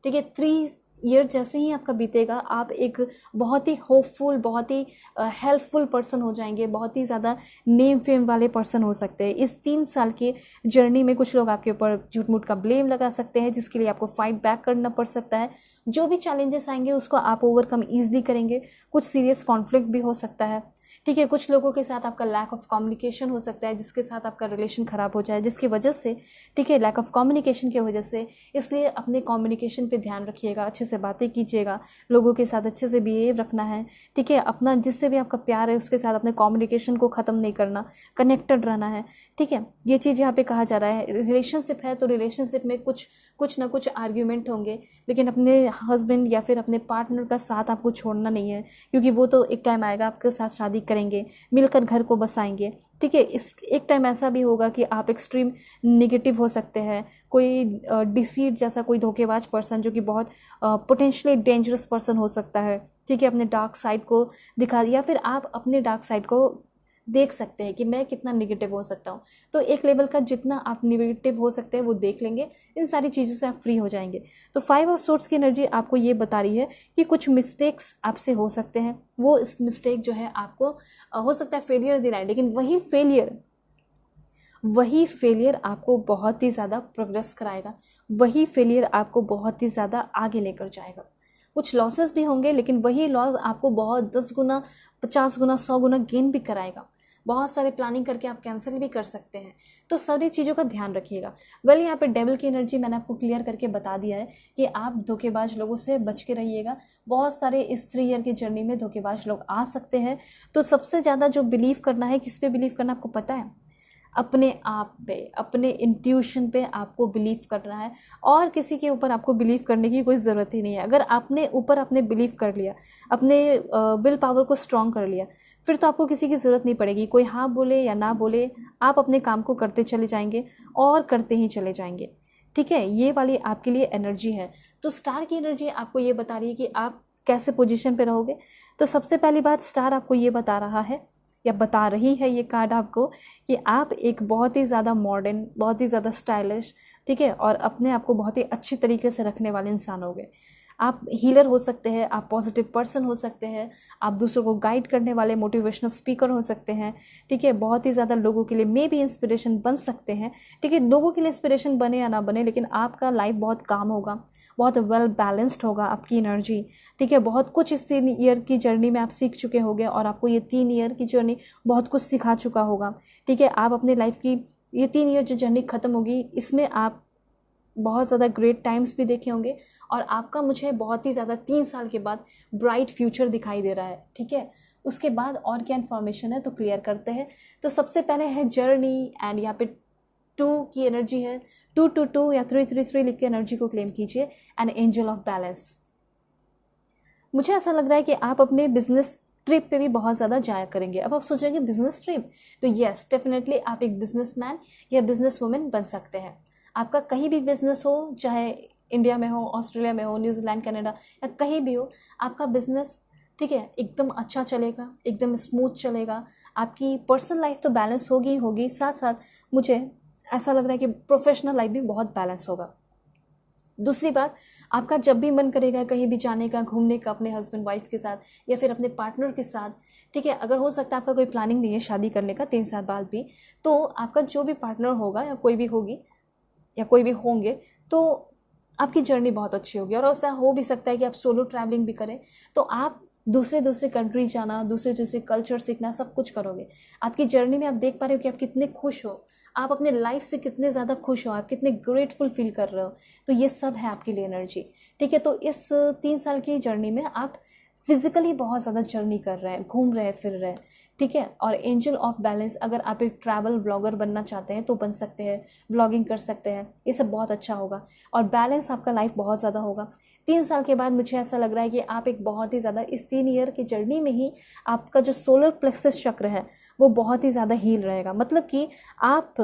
ठीक है। 3 ईयर जैसे ही आपका बीतेगा, आप एक बहुत ही होपफुल, बहुत ही हेल्पफुल पर्सन हो जाएंगे, बहुत ही ज़्यादा नेम फेम वाले पर्सन हो सकते हैं। इस 3 साल की जर्नी में कुछ लोग आपके ऊपर झूठ मूठ का ब्लेम लगा सकते हैं, जिसके लिए आपको फाइट बैक करना पड़ सकता है। जो भी चैलेंजेस आएंगे उसको आप ओवरकम ईजिली करेंगे। कुछ सीरियस कॉन्फ्लिक्ट भी हो सकता है, ठीक है। कुछ लोगों के साथ आपका लैक ऑफ कम्युनिकेशन हो सकता है, जिसके साथ आपका रिलेशन ख़राब हो जाए, जिसकी वजह से, ठीक है, लैक ऑफ कम्युनिकेशन की वजह से। इसलिए अपने कम्युनिकेशन पे ध्यान रखिएगा, अच्छे से बातें कीजिएगा, लोगों के साथ अच्छे से बिहेव रखना है, ठीक है। अपना जिससे भी आपका प्यार है उसके साथ अपने कम्युनिकेशन को ख़त्म नहीं करना, कनेक्टेड रहना है, ठीक है। ये चीज़ यहाँ पे कहा जा रहा है। रिलेशनशिप है तो रिलेशनशिप में कुछ ना कुछ आर्ग्यूमेंट होंगे, लेकिन अपने हस्बैंड या फिर अपने पार्टनर का साथ आपको छोड़ना नहीं है, क्योंकि वो तो एक टाइम आएगा आपके साथ शादी करेंगे, मिलकर घर को बसाएंगे, ठीक है। इस एक टाइम ऐसा भी होगा कि आप एक्सट्रीम निगेटिव हो सकते हैं। कोई डिसीट जैसा कोई धोखेबाज पर्सन, जो कि बहुत पोटेंशियली डेंजरस पर्सन हो सकता है, ठीक है, अपने डार्क साइड को दिखा, या फिर आप अपने डार्क साइड को देख सकते हैं कि मैं कितना निगेटिव हो सकता हूँ। तो एक लेवल का जितना आप निगेटिव हो सकते हैं वो देख लेंगे, इन सारी चीज़ों से आप फ्री हो जाएंगे। तो 5 ऑफ सोर्ड्स की एनर्जी आपको ये बता रही है कि कुछ मिस्टेक्स आपसे हो सकते हैं। वो इस मिस्टेक जो है आपको हो सकता है फेलियर दिलाए, लेकिन वही फेलियर आपको बहुत ही ज़्यादा प्रोग्रेस कराएगा, वही फेलियर आपको बहुत ही ज़्यादा आगे लेकर जाएगा। कुछ लॉसेस भी होंगे, लेकिन वही लॉस आपको बहुत 10 गुना, 50 गुना, 100 गुना गेन भी कराएगा। बहुत सारे प्लानिंग करके आप कैंसिल भी कर सकते हैं। तो सारी चीज़ों का ध्यान रखिएगा। वेल, यहाँ पे डेविल की एनर्जी मैंने आपको क्लियर करके बता दिया है कि आप धोखेबाज लोगों से बच के रहिएगा। बहुत सारे इस 3 ईयर की जर्नी में धोखेबाज लोग आ सकते हैं। तो सबसे ज़्यादा जो बिलीव करना है, किस पे बिलीव करना आपको पता है? अपने आप पे, अपने इंट्यूशन पे आपको बिलीव करना है, और किसी के ऊपर आपको बिलीव करने की कोई ज़रूरत ही नहीं है। अगर आपने ऊपर अपने बिलीव कर लिया, अपने विल पावर को स्ट्रॉन्ग कर लिया, फिर तो आपको किसी की ज़रूरत नहीं पड़ेगी। कोई हाँ बोले या ना बोले, आप अपने काम को करते चले जाएंगे और करते ही चले जाएंगे। ठीक है, ये वाली आपके लिए एनर्जी है। तो स्टार की एनर्जी आपको ये बता रही है कि आप कैसे पोजीशन पे रहोगे। तो सबसे पहली बात, स्टार आपको ये बता रहा है या बता रही है ये कार्ड आपको कि आप एक बहुत ही ज़्यादा मॉडर्न, बहुत ही ज़्यादा स्टाइलिश, ठीक है, और अपने आप को बहुत ही अच्छी तरीके से रखने वाले इंसान होगे। आप हीलर हो सकते हैं, आप पॉजिटिव पर्सन हो सकते हैं, आप दूसरों को गाइड करने वाले मोटिवेशनल स्पीकर हो सकते हैं। ठीक है, बहुत ही ज़्यादा लोगों के लिए मे भी इंस्पिरेशन बन सकते हैं। ठीक है, लोगों के लिए इंस्पिरेशन बने या ना बने, लेकिन आपका लाइफ बहुत काम होगा, बहुत वेल बैलेंस्ड होगा आपकी एनर्जी। ठीक है, बहुत कुछ इस 3 ईयर की जर्नी में आप सीख चुके होंगे और आपको ये 3 ईयर की जर्नी बहुत कुछ सिखा चुका होगा। ठीक है, आप अपने लाइफ की ये 3 ईयर जो जर्नी ख़त्म होगी, इसमें आप बहुत ज़्यादा ग्रेट टाइम्स भी देखे होंगे, और आपका मुझे बहुत ही ज़्यादा 3 साल के बाद ब्राइट फ्यूचर दिखाई दे रहा है। ठीक है, उसके बाद और क्या इन्फॉर्मेशन है तो क्लियर करते हैं। तो सबसे पहले है जर्नी, एंड यहाँ पे 2 की एनर्जी है। 222 या 333 लिख के एनर्जी को क्लेम कीजिए, एंड एंजल ऑफ बैलेंस। मुझे ऐसा लग रहा है कि आप अपने बिजनेस ट्रिप पे भी बहुत ज़्यादा जाया करेंगे। अब आप सोचेंगे बिजनेस ट्रिप, तो यस डेफिनेटली आप एक बिजनेसमैन या बिजनेस वुमेन बन सकते हैं। आपका कहीं भी बिजनेस हो, चाहे इंडिया में हो, ऑस्ट्रेलिया में हो, न्यूजीलैंड, कनाडा या कहीं भी हो, आपका बिजनेस, ठीक है, एकदम अच्छा चलेगा, एकदम स्मूथ चलेगा। आपकी पर्सनल लाइफ तो बैलेंस होगी ही होगी, साथ साथ मुझे ऐसा लग रहा है कि प्रोफेशनल लाइफ भी बहुत बैलेंस होगा। दूसरी बात, आपका जब भी मन करेगा कहीं भी जाने का, घूमने का, अपने हस्बैंड वाइफ के साथ या फिर अपने पार्टनर के साथ, ठीक है, अगर हो सकता है आपका कोई प्लानिंग नहीं है शादी करने का 3 साल बाद भी, तो आपका जो भी पार्टनर होगा या कोई भी होगी या कोई भी होंगे, तो आपकी जर्नी बहुत अच्छी होगी। और ऐसा हो भी सकता है कि आप सोलो ट्रैवलिंग भी करें, तो आप दूसरे कंट्री जाना, दूसरे कल्चर सीखना, सब कुछ करोगे। आपकी जर्नी में आप देख पा रहे हो कि आप कितने खुश हो, आप अपने लाइफ से कितने ज़्यादा खुश हो, आप कितने ग्रेटफुल फील कर रहे हो। तो ये सब है आपके लिए एनर्जी। ठीक है, तो इस 3 साल की जर्नी में आप फिजिकली बहुत ज़्यादा जर्नी कर रहे हैं, घूम रहे हैं, फिर रहे हैं। ठीक है, और एंजल ऑफ बैलेंस, अगर आप एक ट्रैवल ब्लॉगर बनना चाहते हैं तो बन सकते हैं, ब्लॉगिंग कर सकते हैं, ये सब बहुत अच्छा होगा और बैलेंस आपका लाइफ बहुत ज़्यादा होगा। 3 साल के बाद मुझे ऐसा लग रहा है कि आप एक बहुत ही ज़्यादा इस 3 ईयर की जर्नी में ही आपका जो सोलर प्लेक्सस चक्र है वो बहुत ही ज़्यादा हील रहेगा। मतलब कि आप,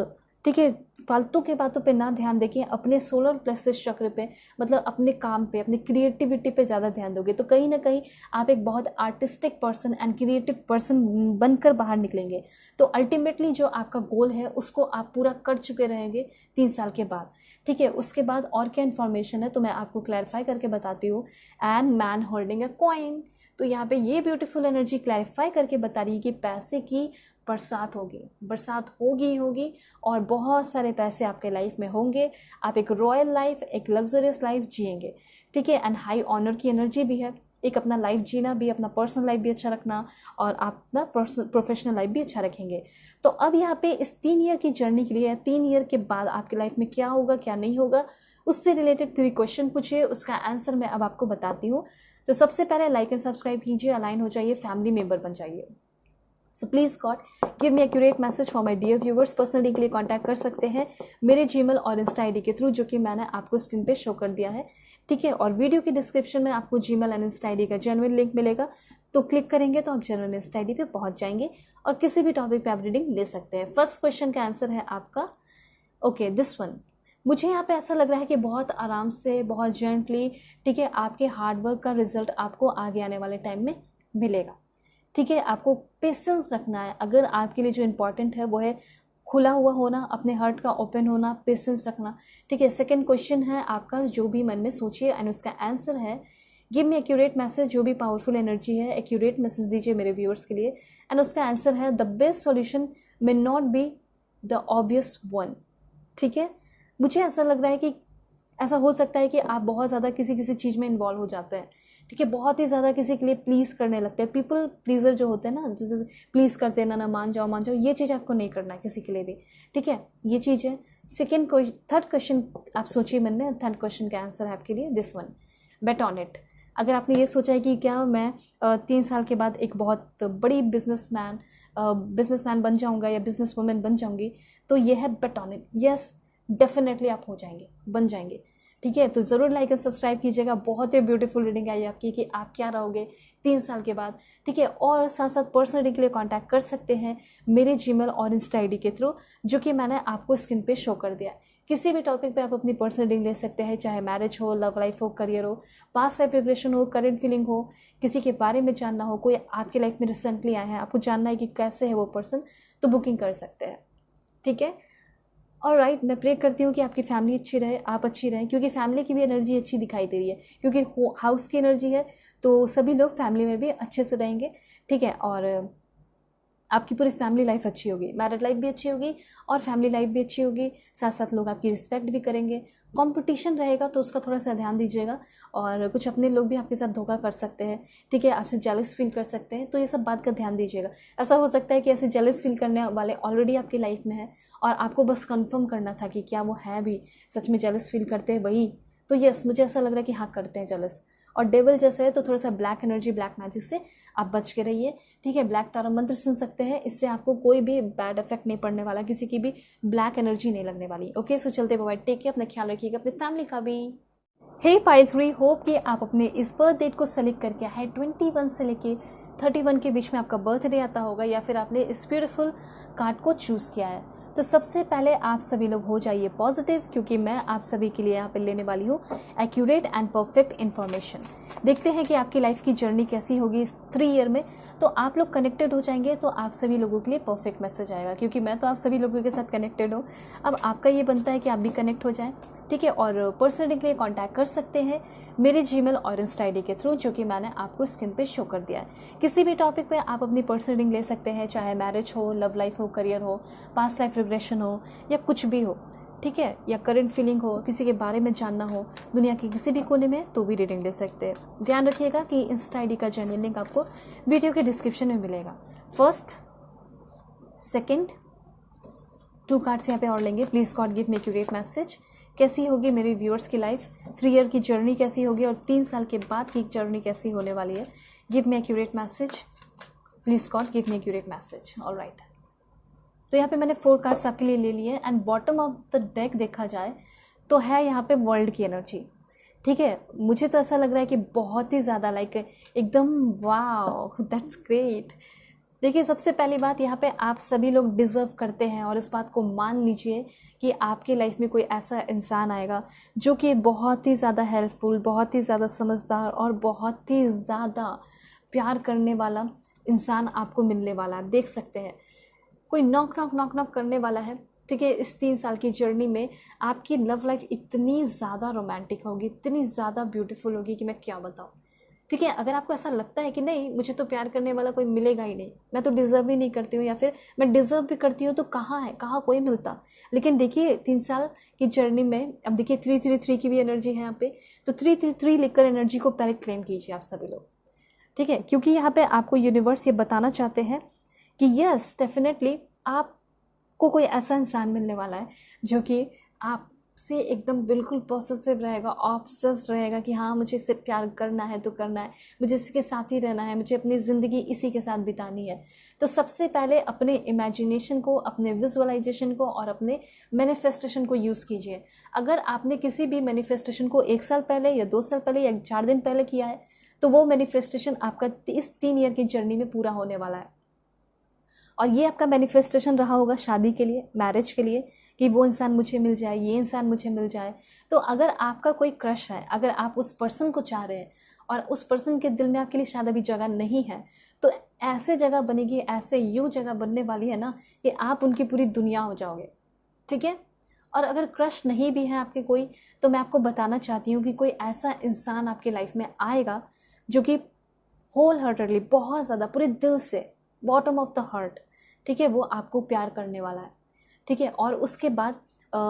ठीक है, फालतू की बातों पे ना ध्यान देके अपने सोलर प्लेक्सस चक्र पे, मतलब अपने काम पे, अपनी क्रिएटिविटी पे ज़्यादा ध्यान दोगे तो कहीं ना कहीं आप एक बहुत artistic person and creative person बनकर बाहर निकलेंगे। तो अल्टीमेटली जो आपका गोल है उसको आप पूरा कर चुके रहेंगे 3 साल के बाद। ठीक है, उसके बाद और क्या इन्फॉर्मेशन है तो मैं आपको क्लैरिफाई करके बताती हूँ। And man holding a coin, तो यहाँ पे ये ब्यूटीफुल एनर्जी क्लैरिफाई करके बता रही है कि पैसे की बरसात होगी, बरसात होगी ही होगी, और बहुत सारे पैसे आपके लाइफ में होंगे। आप एक रॉयल लाइफ, एक लग्जरियस लाइफ जिएंगे। ठीक है, एंड हाई ऑनर की एनर्जी भी है, एक अपना लाइफ जीना भी, अपना पर्सनल लाइफ भी अच्छा रखना और आप अपना प्रोफेशनल लाइफ भी अच्छा रखेंगे। तो अब यहाँ पे इस 3 ईयर की जर्नी के लिए, 3 ईयर के बाद आपकी लाइफ में क्या होगा क्या नहीं होगा, उससे रिलेटेड 3 क्वेश्चन पूछिए, उसका आंसर मैं अब आपको बताती हूँ। तो सबसे पहले लाइक एंड सब्सक्राइब कीजिए, अलाइन हो जाइए, फैमिली मेंबर बन जाइए। So please God give me accurate message for my dear viewers. Personally के लिए कांटेक्ट कर सकते हैं मेरे जीमेल और इंस्टा आईडी के थ्रू, जो कि मैंने आपको स्क्रीन पे शो कर दिया है। ठीक है, और वीडियो के डिस्क्रिप्शन में आपको जीमेल एंड इंस्टा आईडी का जेन्युइन लिंक मिलेगा, तो क्लिक करेंगे तो आप जेन्युइन इंस्टा आईडी पे पहुंच जाएंगे और किसी भी टॉपिक पे आप रीडिंग ले सकते हैं। फर्स्ट क्वेश्चन का आंसर है आपका ओके दिस वन। मुझे यहाँ पे ऐसा लग रहा है कि बहुत आराम से, बहुत जेंटली, ठीक है, आपके हार्डवर्क का रिजल्ट आपको आगे आने वाले टाइम में मिलेगा। ठीक है, आपको पेशेंस रखना है। अगर आपके लिए जो इम्पोर्टेंट है वो है खुला हुआ होना, अपने हार्ट का ओपन होना, पेशेंस रखना। ठीक है, सेकंड क्वेश्चन है आपका, जो भी मन में सोचिए एंड उसका आंसर है गिव मी एक्यूरेट मैसेज। जो भी पावरफुल एनर्जी है एक्यूरेट मैसेज दीजिए मेरे व्यूअर्स के लिए, एंड उसका आंसर है the best solution may not be the obvious one. ठीक है, मुझे ऐसा लग रहा है कि ऐसा हो सकता है कि आप बहुत ज़्यादा किसी किसी चीज़ में इन्वॉल्व हो जाते हैं, ठीक है, बहुत ही ज़्यादा किसी के लिए प्लीज़ करने लगते हैं, पीपल प्लीज़र जो होते हैं ना, जैसे प्लीज़ करते हैं ना मान जाओ मान जाओ, ये चीज़ आपको नहीं करना है किसी के लिए भी, ठीक है, ये चीज़ है। थर्ड क्वेश्चन आप सोचिए मन में, थर्ड क्वेश्चन का आंसर है आपके लिए this one, bet on it. अगर आपने ये सोचा है कि क्या मैं 3 साल के बाद एक बहुत बड़ी बिजनेसमैन बन जाऊंगा या बिजनेस वुमेन बन जाऊंगी, तो ये है bet on it, yes definitely आप हो जाएंगे, बन जाएंगे, ठीक है। तो ज़रूर लाइक एंड सब्सक्राइब कीजिएगा। बहुत ही ब्यूटीफुल रीडिंग आई आपकी कि आप क्या रहोगे 3 साल के बाद, ठीक है। और साथ साथ पर्सनल रीडिंग के लिए कांटेक्ट कर सकते हैं मेरे जीमेल और इंस्टा आईडी के थ्रू, जो कि मैंने आपको स्क्रीन पे शो कर दिया है। किसी भी टॉपिक पे आप अपनी पर्सनल रीडिंग ले सकते हैं, चाहे मैरिज हो, लव लाइफ हो, करियर हो, पास्ट लाइफ रिग्रेशन हो, करंट फीलिंग हो, किसी के बारे में जानना हो, कोई आपकी लाइफ में रिसेंटली आए हैं, आपको जानना है कि कैसे है वो पर्सन, तो बुकिंग कर सकते हैं, ठीक है। और राइट, मैं प्रे करती हूँ कि आपकी फैमिली अच्छी रहे, आप अच्छी रहें, क्योंकि फैमिली की भी एनर्जी अच्छी दिखाई दे रही है, क्योंकि हाउस की एनर्जी है, तो सभी लोग फैमिली में भी अच्छे से रहेंगे, ठीक है। और आपकी पूरी फैमिली लाइफ अच्छी होगी, मैरिड लाइफ भी अच्छी होगी और फैमिली लाइफ भी अच्छी होगी, साथ साथ लोग आपकी रिस्पेक्ट भी करेंगे। कंपटीशन रहेगा तो उसका थोड़ा सा ध्यान दीजिएगा, और कुछ अपने लोग भी आपके साथ धोखा कर सकते हैं, ठीक है, आपसे जेलस फील कर सकते हैं, तो ये सब बात का ध्यान दीजिएगा। ऐसा हो सकता है कि ऐसे जेलस फील करने वाले ऑलरेडी आपकी लाइफ में है और आपको बस कंफर्म करना था कि क्या वो है भी सच में जेलस फील करते हैं वही, तो यस मुझे ऐसा लग रहा है कि हाँ करते हैं जेलस। और डेविल जैसे है तो थोड़ा सा ब्लैक एनर्जी, ब्लैक मैजिक से आप बच के रहिए, ठीक है। ब्लैक तारा मंत्र सुन सकते हैं, इससे आपको कोई भी बैड इफेक्ट नहीं पड़ने वाला, किसी की भी ब्लैक एनर्जी नहीं लगने वाली। ओके, सो चलते बाय, टेक केयर, अपना ख्याल रखिएगा, अपनी फैमिली का भी। हे पाइल 3, होप कि आप अपने इस बर्थ डेट को सेलेक्ट करके है 21 से लेके 31 के बीच में आपका बर्थडे आता होगा, या फिर आपने इस ब्यूटीफुल कार्ड को चूज़ किया है। तो सबसे पहले आप सभी लोग हो जाइए पॉजिटिव, क्योंकि मैं आप सभी के लिए यहाँ पे लेने वाली हूँ एक्यूरेट एंड परफेक्ट इन्फॉर्मेशन। देखते हैं कि आपकी लाइफ की जर्नी कैसी होगी इस 3 ईयर में। तो आप लोग कनेक्टेड हो जाएंगे तो आप सभी लोगों के लिए परफेक्ट मैसेज आएगा, क्योंकि मैं तो आप सभी लोगों के साथ कनेक्टेड हूँ। अब आपका ये बनता है कि आप भी कनेक्ट हो जाएं, ठीक है। और पर्सनली के लिए कॉन्टैक्ट कर सकते हैं मेरे जीमेल और इंस्टा आईडी के थ्रू, जो कि मैंने आपको स्क्रीन पे शो कर दिया है। किसी भी टॉपिक पे आप अपनी पर्सनल रीडिंग ले सकते हैं, चाहे मैरिज हो, लव लाइफ हो, करियर हो, पास्ट लाइफ रिग्रेशन हो, या कुछ भी हो, ठीक है, या करंट फीलिंग हो, किसी के बारे में जानना हो दुनिया के किसी भी कोने में, तो भी रीडिंग ले सकते हैं। ध्यान रखिएगा कि इंस्टा आईडी का जेन्युइन लिंक आपको वीडियो के डिस्क्रिप्शन में मिलेगा। फर्स्ट, सेकंड, 2 कार्ड्स यहाँ पे और लेंगे। Please God give me accurate message. कैसी होगी मेरे व्यूअर्स की लाइफ, 3 ईयर की जर्नी कैसी होगी, और 3 साल के बाद की जर्नी कैसी होने वाली है। Give me accurate message, please God give me accurate message. Alright, तो यहाँ पे मैंने 4 कार्ड्स आपके लिए ले लिए, and bottom of the deck देखा जाए तो है यहाँ पे वर्ल्ड की एनर्जी, ठीक है। मुझे तो ऐसा लग रहा है कि बहुत ही ज़्यादा लाइक एकदम वाओ, दैट्स ग्रेट। देखिए, सबसे पहली बात, यहाँ पे आप सभी लोग डिज़र्व करते हैं, और इस बात को मान लीजिए कि आपके लाइफ में कोई ऐसा इंसान आएगा जो कि बहुत ही ज़्यादा हेल्पफुल, बहुत ही ज़्यादा समझदार और बहुत ही ज़्यादा प्यार करने वाला इंसान आपको मिलने वाला है। देख सकते हैं कोई नॉक नॉक नॉक नॉक करने वाला है, ठीक है। इस 3 साल की जर्नी में आपकी लव लाइफ इतनी ज़्यादा रोमांटिक होगी, इतनी ज़्यादा ब्यूटीफुल होगी कि मैं क्या बताऊँ, ठीक है। अगर आपको ऐसा लगता है कि नहीं मुझे तो प्यार करने वाला कोई मिलेगा ही नहीं, मैं तो डिज़र्व ही नहीं करती हूँ, या फिर मैं डिज़र्व भी करती हूँ तो कहाँ है, कहाँ कोई मिलता। लेकिन देखिए 3 साल की जर्नी में, अब देखिए 333 की भी एनर्जी है यहाँ पे, तो 333 लेकर एनर्जी को पहले क्लेम कीजिए आप सभी लोग, ठीक है। क्योंकि यहाँ पे आपको यूनिवर्स ये बताना चाहते हैं कि यस डेफिनेटली आपको कोई ऐसा इंसान मिलने वाला है जो कि आपसे एकदम बिल्कुल पॉसेसिव रहेगा, ऑब्सेस्ड रहेगा कि हाँ मुझे इससे प्यार करना है तो करना है, मुझे इसके साथ ही रहना है, मुझे अपनी ज़िंदगी इसी के साथ बितानी है। तो सबसे पहले अपने इमेजिनेशन को, अपने विजुअलाइजेशन को और अपने मैनिफेस्टेशन को यूज़ कीजिए। अगर आपने किसी भी मैनिफेस्टेशन को 1 साल पहले या 2 साल पहले या 4 दिन पहले किया है, तो वो मैनिफेस्टेशन आपका इस 3 ईयर की जर्नी में पूरा होने वाला है। और ये आपका मैनिफेस्टेशन रहा होगा शादी के लिए, मैरिज के लिए, कि वो इंसान मुझे मिल जाए, ये इंसान मुझे मिल जाए। तो अगर आपका कोई क्रश है, अगर आप उस पर्सन को चाह रहे हैं और उस पर्सन के दिल में आपके लिए शायद अभी जगह नहीं है, तो ऐसे जगह बनेगी, ऐसे यूँ जगह बनने वाली है ना कि आप उनकी पूरी दुनिया हो जाओगे, ठीक है। और अगर क्रश नहीं भी है आपके कोई, तो मैं आपको बताना चाहती हूँ कि कोई ऐसा इंसान आपके लाइफ में आएगा जो कि होल हार्टेडली, बहुत ज़्यादा पूरे दिल से, बॉटम ऑफ द हार्ट, ठीक है, वो आपको प्यार करने वाला है, ठीक है। और उसके बाद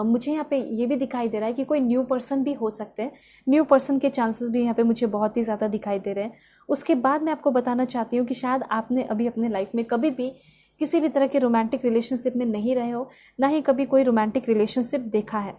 मुझे यहाँ पे ये भी दिखाई दे रहा है कि कोई न्यू पर्सन भी हो सकते हैं, न्यू पर्सन के चांसेस भी यहाँ पे मुझे बहुत ही ज़्यादा दिखाई दे रहे हैं। उसके बाद मैं आपको बताना चाहती हूँ कि शायद आपने अभी अपने लाइफ में कभी भी किसी भी तरह के रोमांटिक रिलेशनशिप में नहीं रहे हो, ना ही कभी कोई रोमांटिक रिलेशनशिप देखा है।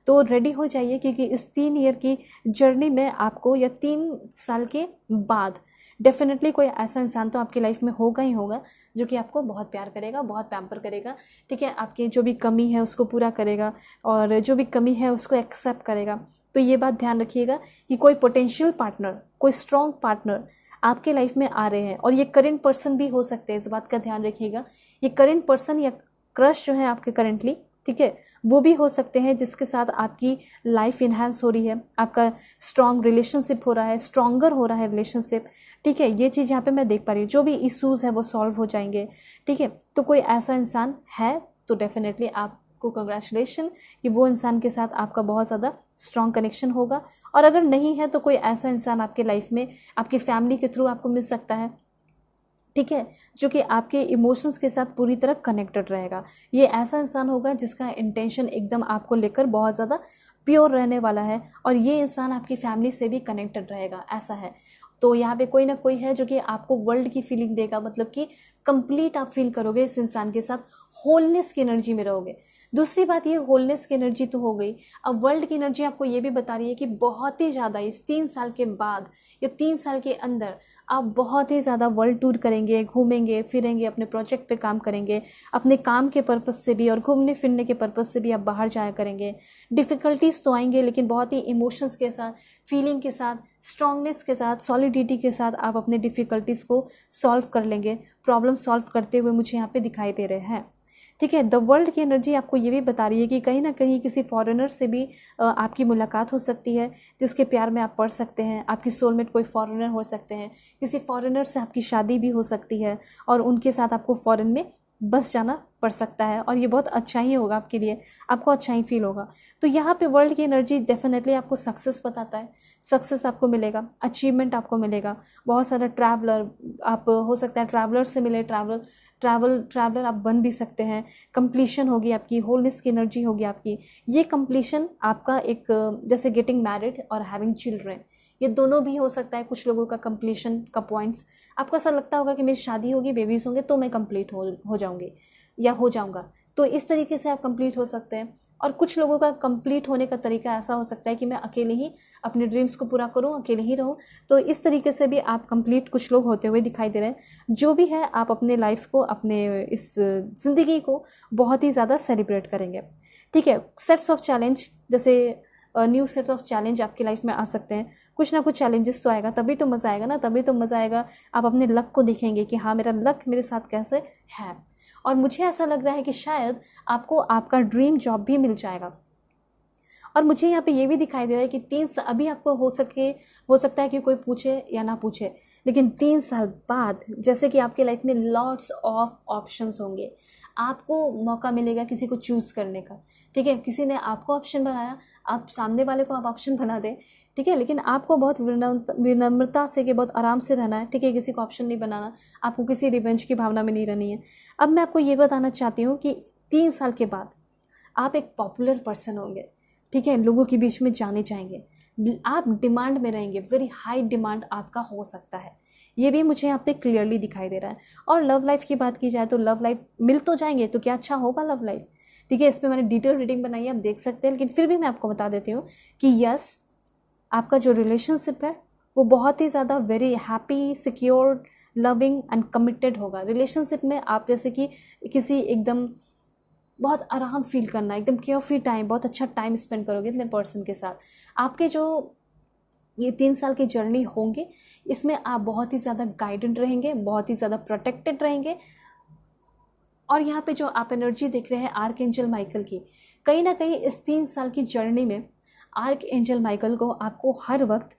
तो रेडी हो जाइए, क्योंकि इस 3 ईयर की जर्नी में आपको, या 3 साल के बाद डेफिनेटली कोई ऐसा इंसान तो आपकी लाइफ में होगा ही होगा जो कि आपको बहुत प्यार करेगा, बहुत पैम्पर करेगा, ठीक है, आपकी जो भी कमी है उसको पूरा करेगा और जो भी कमी है उसको एक्सेप्ट करेगा। तो ये बात ध्यान रखिएगा कि कोई पोटेंशियल पार्टनर, कोई स्ट्रॉन्ग पार्टनर आपके लाइफ में आ रहे हैं, और ये करेंट पर्सन भी हो सकते हैं, इस बात का ध्यान रखिएगा। ये करेंट पर्सन या क्रश जो है आपके करेंटली, ठीक है, वो भी हो सकते हैं जिसके साथ आपकी लाइफ इन्हांस हो रही है, आपका स्ट्रॉन्ग रिलेशनशिप हो रहा है, स्ट्रॉन्गर हो रहा है रिलेशनशिप, ठीक है। ये चीज़ यहाँ पे मैं देख पा रही हूँ, जो भी इश्यूज़ है वो सॉल्व हो जाएंगे, ठीक है। तो कोई ऐसा इंसान है तो डेफिनेटली आपको कंग्रेचुलेशन कि वो इंसान के साथ आपका बहुत ज़्यादा स्ट्रॉन्ग कनेक्शन होगा। और अगर नहीं है तो कोई ऐसा इंसान आपके लाइफ में आपकी फैमिली के थ्रू आपको मिल सकता है, ठीक है, जो कि आपके इमोशंस के साथ पूरी तरह कनेक्टेड रहेगा। ये ऐसा इंसान होगा जिसका इंटेंशन एकदम आपको लेकर बहुत ज़्यादा प्योर रहने वाला है, और ये इंसान आपकी फैमिली से भी कनेक्टेड रहेगा, ऐसा है। तो यहाँ पे कोई ना कोई है जो कि आपको वर्ल्ड की फीलिंग देगा, मतलब कि कंप्लीट आप फील करोगे इस इंसान के साथ, होलनेस की एनर्जी में रहोगे। दूसरी बात, ये होलनेस की एनर्जी तो हो गई, अब वर्ल्ड की एनर्जी आपको ये भी बता रही है कि बहुत ही ज़्यादा इस 3 साल के बाद या 3 साल के अंदर आप बहुत ही ज़्यादा वर्ल्ड टूर करेंगे, घूमेंगे फिरेंगे, अपने प्रोजेक्ट पे काम करेंगे, अपने काम के पर्पस से भी और घूमने फिरने के पर्पस से भी आप बाहर जाया करेंगे। डिफ़िकल्टीज़ तो आएंगे, लेकिन बहुत ही इमोशंस के साथ, फीलिंग के साथ, स्ट्रांगनेस के साथ, सॉलिडिटी के साथ आप अपने डिफ़िकल्टीज़ को सॉल्व कर लेंगे। प्रॉब्लम सॉल्व करते हुए मुझे यहाँ पे दिखाई दे रहे हैं, ठीक है। द वर्ल्ड की एनर्जी आपको ये भी बता रही है कि कहीं ना कहीं किसी फॉरेनर से भी आपकी मुलाकात हो सकती है, जिसके प्यार में आप पड़ सकते हैं। आपकी सोलमेट कोई फॉरेनर हो सकते हैं, किसी फॉरेनर से आपकी शादी भी हो सकती है और उनके साथ आपको फॉरेन में बस जाना पड़ सकता है, और ये बहुत अच्छा ही होगा आपके लिए, आपको अच्छा ही फील होगा। तो यहाँ पे वर्ल्ड की एनर्जी डेफिनेटली आपको सक्सेस बताता है, सक्सेस आपको मिलेगा, अचीवमेंट आपको मिलेगा। बहुत सारा ट्रैवलर आप हो सकता है, ट्रैवलर से मिले, ट्रैवलर आप बन भी सकते हैं। कंप्लीशन होगी आपकी, होलनेस की एनर्जी होगी आपकी। ये कंप्लीशन आपका एक, जैसे गेटिंग मैरिड और हैविंग चिल्ड्रन, ये दोनों भी हो सकता है। कुछ लोगों का कंप्लीशन का पॉइंट्स, आपको ऐसा लगता होगा कि मेरी शादी होगी, बेबीज होंगे तो मैं कंप्लीट हो जाऊंगी या हो जाऊंगा, तो इस तरीके से आप कंप्लीट हो सकते हैं। और कुछ लोगों का कंप्लीट होने का तरीका ऐसा हो सकता है कि मैं अकेले ही अपने ड्रीम्स को पूरा करूं, अकेले ही रहूं। तो इस तरीके से भी आप कंप्लीट कुछ लोग होते हुए दिखाई दे रहे हैं। जो भी है, आप अपने लाइफ को, अपने इस ज़िंदगी को बहुत ही ज़्यादा सेलिब्रेट करेंगे, ठीक है। सेट्स ऑफ चैलेंज, जैसे न्यू सेट्स ऑफ चैलेंज आपकी लाइफ में आ सकते हैं। कुछ ना कुछ चैलेंजेस तो आएगा, तभी तो मज़ा आएगा ना, तभी तो मज़ा आएगा। आप अपने लक को देखेंगे कि हाँ, मेरा लक मेरे साथ कैसे है। और मुझे ऐसा लग रहा है कि शायद आपको आपका ड्रीम जॉब भी मिल जाएगा। और मुझे यहाँ पे ये भी दिखाई दे रहा है कि अभी आपको हो सकता है कि कोई पूछे या ना पूछे, लेकिन 3 साल बाद जैसे कि आपके लाइफ में लॉट्स ऑफ ऑप्शंस होंगे, आपको मौका मिलेगा किसी को चूज़ करने का, ठीक है। किसी ने आपको ऑप्शन बनाया, आप सामने वाले को आप ऑप्शन बना दें, ठीक है, लेकिन आपको बहुत विनम्रता से, कि बहुत आराम से रहना है, ठीक है। किसी को ऑप्शन नहीं बनाना, आपको किसी रिवेंज की भावना में नहीं रहनी है। अब मैं आपको ये बताना चाहती हूँ कि 3 साल के बाद आप एक पॉपुलर पर्सन होंगे, ठीक है, लोगों के बीच में जाने जाएंगे, आप डिमांड में रहेंगे, वेरी हाई डिमांड आपका हो सकता है। ये भी मुझे यहाँ पे क्लियरली दिखाई दे रहा है। और लव लाइफ की बात की जाए तो लव लाइफ मिल तो जाएंगे, तो क्या अच्छा होगा लव लाइफ, ठीक है। इस पर मैंने डिटेल रीडिंग बनाई है, आप देख सकते हैं, लेकिन फिर भी मैं आपको बता देती हूँ कि यस, आपका जो रिलेशनशिप है वो बहुत ही ज़्यादा very happy, secure, loving and committed होगा। रिलेशनशिप में आप जैसे कि किसी एकदम बहुत आराम फील करना, एकदम केयर फ्री टाइम, बहुत अच्छा टाइम स्पेंड करोगे अपने पर्सन के साथ। आपके जो ये 3 साल की जर्नी होंगे, इसमें आप बहुत ही ज़्यादा गाइडेड रहेंगे, बहुत ही ज़्यादा प्रोटेक्टेड रहेंगे। और यहाँ पे जो आप एनर्जी देख रहे हैं आर्क एंजल माइकल की, कहीं ना कहीं इस 3 साल की जर्नी में आर्क एंजल माइकल को आपको हर वक्त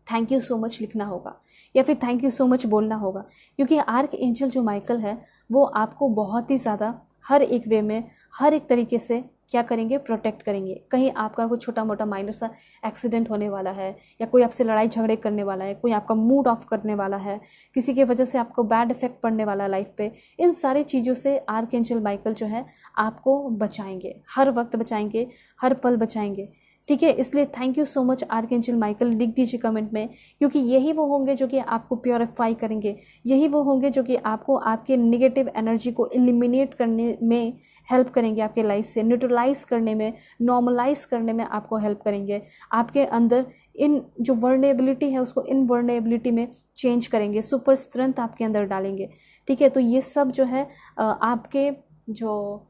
थैंक यू सो मच लिखना होगा, या फिर थैंक यू सो मच बोलना होगा, क्योंकि आर्क एंजल जो माइकल है वो आपको बहुत ही ज़्यादा हर एक वे में, हर एक तरीके से क्या करेंगे, प्रोटेक्ट करेंगे। कहीं आपका कोई छोटा मोटा माइनर सा एक्सीडेंट होने वाला है, या कोई आपसे लड़ाई झगड़े करने वाला है, कोई आपका मूड ऑफ करने वाला है, किसी की वजह से आपको बैड इफेक्ट पड़ने वाला है लाइफ पे, इन सारी चीज़ों से आर्कएंजल माइकल जो है आपको बचाएंगे, हर वक्त बचाएंगे, हर पल बचाएंगे। ठीक है, इसलिए thank you so much archangel Michael, लिख दीजिए कमेंट में, क्योंकि यही वो होंगे जो कि आपको प्योरीफाई करेंगे, यही वो होंगे जो कि आपको आपके नेगेटिव एनर्जी को एलिमिनेट करने में हेल्प करेंगे, आपके लाइफ से न्यूट्रलाइज करने में, नॉर्मलाइज करने में आपको हेल्प करेंगे। आपके अंदर इन जो वर्नेबिलिटी है उसको इन वर्नेबिलिटी में चेंज करेंगे, सुपर स्ट्रेंथ आपके अंदर डालेंगे। ठीक है, तो ये सब जो है आपके जो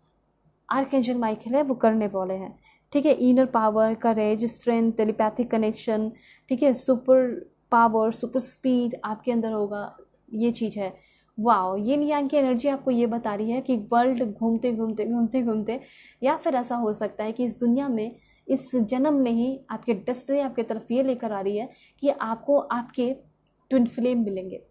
आर्कएंजल माइकल है वो करने वाले हैं। ठीक है, इनर पावर, करेज, स्ट्रेंथ, टेलीपैथिक कनेक्शन, ठीक है, सुपर पावर, सुपर स्पीड आपके अंदर होगा, ये चीज़ है। वाओ, ये यांग की एनर्जी आपको ये बता रही है कि वर्ल्ड घूमते घूमते घूमते घूमते, या फिर ऐसा हो सकता है कि इस दुनिया में, इस जन्म में ही आपके डेस्टिनी आपके तरफ ये लेकर आ रही है कि आपको आपके ट्विन फ्लेम मिलेंगे।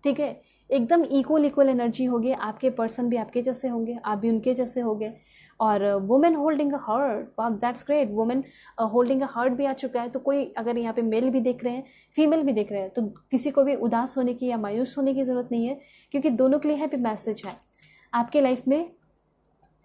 ठीक है, एकदम इक्वल एनर्जी होगी, आपके पर्सन भी आपके जैसे होंगे, आप भी उनके जैसे होंगे। और वुमेन होल्डिंग अ हार्ट, वाह that's great, women holding a heart भी आ चुका है। तो कोई अगर यहाँ पे मेल भी देख रहे हैं, फीमेल भी देख रहे हैं, तो किसी को भी उदास होने की या मायूस होने की ज़रूरत नहीं है, क्योंकि दोनों के लिए हैप्पी मैसेज है। आपके लाइफ में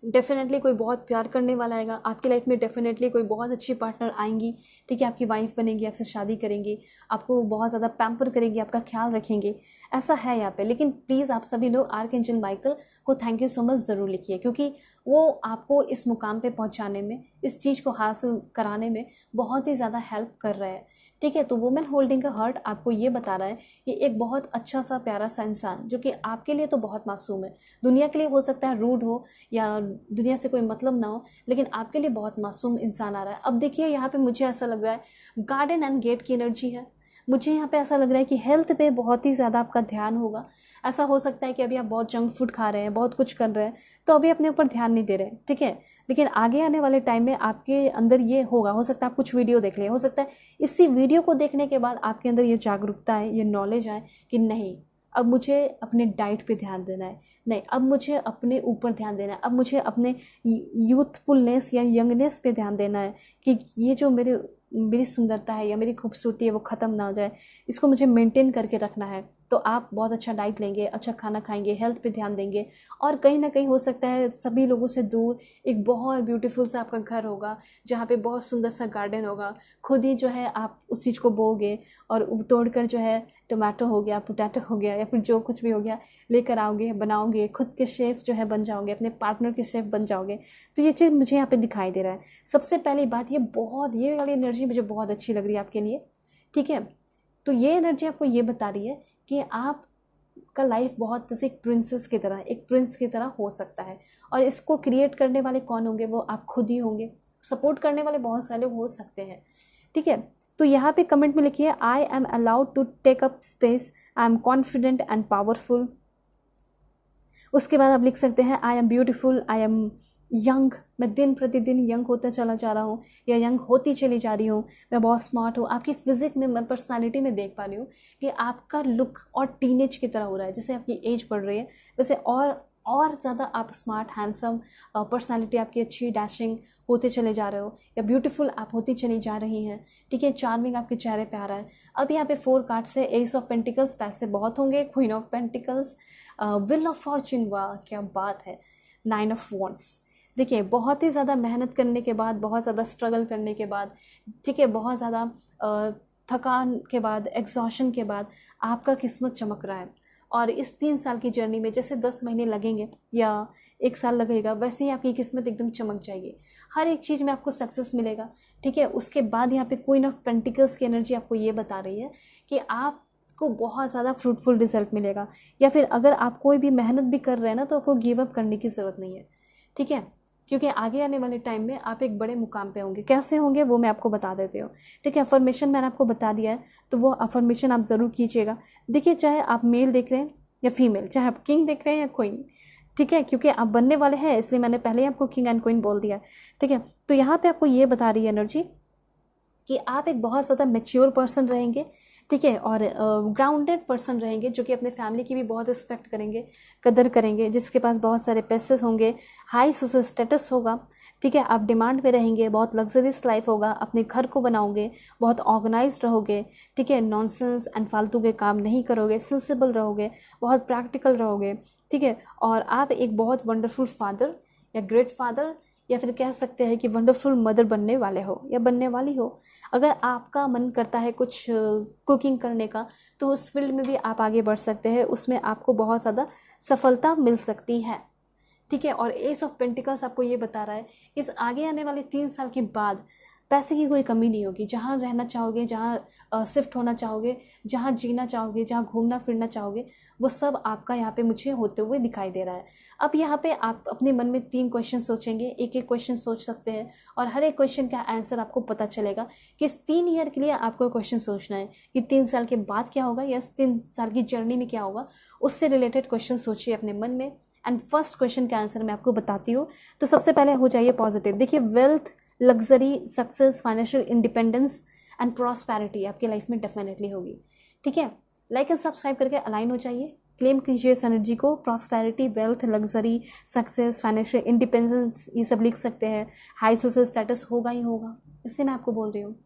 डेफिनेटली कोई बहुत प्यार करने वाला आएगा, आपकी लाइफ में डेफिनेटली कोई बहुत अच्छी पार्टनर आएंगी। ठीक है, आपकी वाइफ बनेंगी, आपसे शादी करेंगी, आपको बहुत ज़्यादा पैम्पर करेंगी, आपका ख्याल रखेंगे, ऐसा है यहाँ पे। लेकिन प्लीज़ आप सभी लोग आर्कएंजल माइकल को थैंक यू सो मच ज़रूर लिखिए, क्योंकि वो आपको इस मुकाम पे पहुँचाने में, इस चीज़ को हासिल कराने में बहुत ही ज़्यादा हेल्प कर रहे हैं। ठीक है, तो वुमेन होल्डिंग का हार्ट आपको ये बता रहा है कि एक बहुत अच्छा सा प्यारा सा इंसान, जो कि आपके लिए तो बहुत मासूम है, दुनिया के लिए हो सकता है रूड हो या दुनिया से कोई मतलब ना हो, लेकिन आपके लिए बहुत मासूम इंसान आ रहा है। अब देखिए यहाँ पे मुझे ऐसा लग रहा है गार्डन एंड गेट की एनर्जी है, मुझे यहाँ पे ऐसा लग रहा है कि हेल्थ पे बहुत ही ज़्यादा आपका ध्यान होगा। ऐसा हो सकता है कि अभी आप बहुत जंक फूड खा रहे हैं, बहुत कुछ कर रहे हैं, तो अभी अपने ऊपर ध्यान नहीं दे रहे। ठीक है, लेकिन आगे आने वाले टाइम में आपके अंदर ये होगा, हो सकता है आप कुछ वीडियो देख लें, हो सकता है इसी वीडियो को देखने के बाद आपके अंदर ये जागरूकता है, ये नॉलेज आए कि नहीं, अब मुझे अपने डाइट पे ध्यान देना है, नहीं अब मुझे अपने ऊपर ध्यान देना है, अब मुझे अपने यूथफुलनेस या यंगनेस पे ध्यान देना है, कि ये जो मेरी सुंदरता है या मेरी खूबसूरती है वो ख़त्म ना हो जाए, इसको मुझे मेंटेन करके रखना है। तो आप बहुत अच्छा डाइट लेंगे, अच्छा खाना खाएंगे, हेल्थ पे ध्यान देंगे, और कहीं ना कहीं हो सकता है सभी लोगों से दूर एक बहुत ब्यूटीफुल सा आपका घर होगा, जहाँ पे बहुत सुंदर सा गार्डन होगा, खुद ही जो है आप उस चीज़ को बोओगे और तोड़कर जो है टोमेटो हो गया, पोटैटो हो गया, या फिर जो कुछ भी हो गया लेकर आओगे, बनाओगे, खुद के शेफ़ जो है बन जाओगे, अपने पार्टनर के शेफ़ बन जाओगे। तो ये चीज़ मुझे यहाँ पे दिखाई दे रहा है। सबसे पहली बात, ये वाली एनर्जी मुझे बहुत अच्छी लग रही है आपके लिए। ठीक है, तो ये एनर्जी आपको ये बता रही है कि आपका लाइफ बहुत जैसे एक प्रिंसेस की तरह, एक प्रिंस की तरह हो सकता है, और इसको क्रिएट करने वाले कौन होंगे, वो आप खुद ही होंगे। सपोर्ट करने वाले बहुत सारे लोग हो सकते हैं। ठीक है, तो यहाँ पे कमेंट में लिखिए, I am allowed to take up space, I am confident and powerful. उसके बाद आप लिख सकते हैं, I am beautiful, I am young, मैं दिन प्रतिदिन यंग होता चला जा रहा हूँ या यंग होती चली जा रही हूँ, मैं बहुत स्मार्ट हूँ। आपकी फिजिक में, मैं पर्सनालिटी में देख पा रही हूँ कि आपका लुक और टीनेज की तरह हो रहा है। जैसे आपकी एज बढ़ रही है, वैसे और ज़्यादा आप स्मार्ट, हैंडसम, पर्सनालिटी आपकी अच्छी, डैशिंग होते चले जा रहे हो, या ब्यूटीफुल आप होती चली जा रही हैं। ठीक है, चार्मिंग आपके चेहरे पे आ रहा है। अब यहाँ पे 4 कार्ड से एस ऑफ पेंटिकल्स, पैसे बहुत होंगे, queen of pentacles, wheel of Fortune, वाह क्या बात है, 9 ऑफ वॉन्ड्स। देखिए, बहुत ही ज़्यादा मेहनत करने के बाद, बहुत ज़्यादा स्ट्रगल करने के बाद, ठीक है, बहुत ज़्यादा थकान के बाद, एग्जॉशन के बाद आपका किस्मत चमक रहा है। और इस 3 साल की जर्नी में जैसे 10 महीने लगेंगे या 1 साल लगेगा, वैसे ही आपकी किस्मत एकदम चमक जाएगी, हर एक चीज़ में आपको सक्सेस मिलेगा। ठीक है, उसके बाद यहाँ पे क्वीन ऑफ पेंटिकल्स की एनर्जी आपको ये बता रही है कि आपको बहुत ज़्यादा फ्रूटफुल रिजल्ट मिलेगा, या फिर अगर आप कोई भी मेहनत भी कर रहे हैं ना, तो आपको गिव अप करने की ज़रूरत नहीं है। ठीक है, क्योंकि आगे आने वाले टाइम में आप एक बड़े मुकाम पे होंगे। कैसे होंगे वो मैं आपको बता देती हूँ। ठीक है, अफर्मेशन मैंने आपको बता दिया है, तो वो अफर्मेशन आप ज़रूर कीजिएगा। देखिए, चाहे आप मेल देख रहे हैं या फीमेल, चाहे आप किंग देख रहे हैं या क्वीन, ठीक है, क्योंकि आप बनने वाले हैं, इसलिए मैंने पहले ही आपको किंग एंड क्वीन बोल दिया है। ठीक है, तो यहाँ पे आपको ये बता रही है एनर्जी कि आप एक बहुत ज़्यादा मैच्योर पर्सन रहेंगे। ठीक है, और ग्राउंडेड पर्सन रहेंगे, जो कि अपने फैमिली की भी बहुत रिस्पेक्ट करेंगे, कदर करेंगे, जिसके पास बहुत सारे पैसे होंगे, हाई सोशल स्टेटस होगा। ठीक है। आप डिमांड में रहेंगे, बहुत लग्जरियस लाइफ होगा, अपने घर को बनाओगे, बहुत ऑर्गेनाइज्ड रहोगे, ठीक है। नॉनसेंस एंड फालतू के काम नहीं करोगे, सेंसिबल रहोगे, बहुत प्रैक्टिकल रहोगे, ठीक है। और आप एक बहुत वंडरफुल फादर या ग्रेट फादर या फिर कह सकते हैं कि वंडरफुल मदर बनने वाले हो या बनने वाली हो। अगर आपका मन करता है कुछ कुकिंग करने का, तो उस फील्ड में भी आप आगे बढ़ सकते हैं, उसमें आपको बहुत ज़्यादा सफलता मिल सकती है, ठीक है। और एस ऑफ पेंटिकल्स आपको ये बता रहा है इस आगे आने वाले 3 साल के बाद पैसे की कोई कमी नहीं होगी। जहाँ रहना चाहोगे, जहाँ शिफ्ट होना चाहोगे, जहाँ जीना चाहोगे, जहाँ घूमना फिरना चाहोगे, वो सब आपका यहाँ पे मुझे होते हुए दिखाई दे रहा है। अब यहाँ पे आप अपने मन में 3 क्वेश्चन सोचेंगे, एक एक क्वेश्चन सोच सकते हैं और हर एक क्वेश्चन का आंसर आपको पता चलेगा कि इस 3 ईयर के लिए आपको क्वेश्चन सोचना है कि 3 साल के बाद क्या होगा या इस 3 साल की जर्नी में क्या होगा, उससे रिलेटेड क्वेश्चन सोचिए अपने मन में। एंड फर्स्ट क्वेश्चन का आंसर मैं आपको बताती हूँ। तो सबसे पहले हो जाइए पॉजिटिव। देखिए, wealth, luxury, success, financial independence and prosperity आपकी लाइफ में डेफिनेटली होगी, ठीक है। लाइक एंड सब्सक्राइब करके अलाइन हो जाइए, क्लेम कीजिए इस एनर्जी को। Prosperity, wealth, luxury, success, financial independence, ये सब लिख सकते हैं। हाई सोशल स्टेटस होगा ही होगा, इसलिए मैं आपको बोल रही हूँ।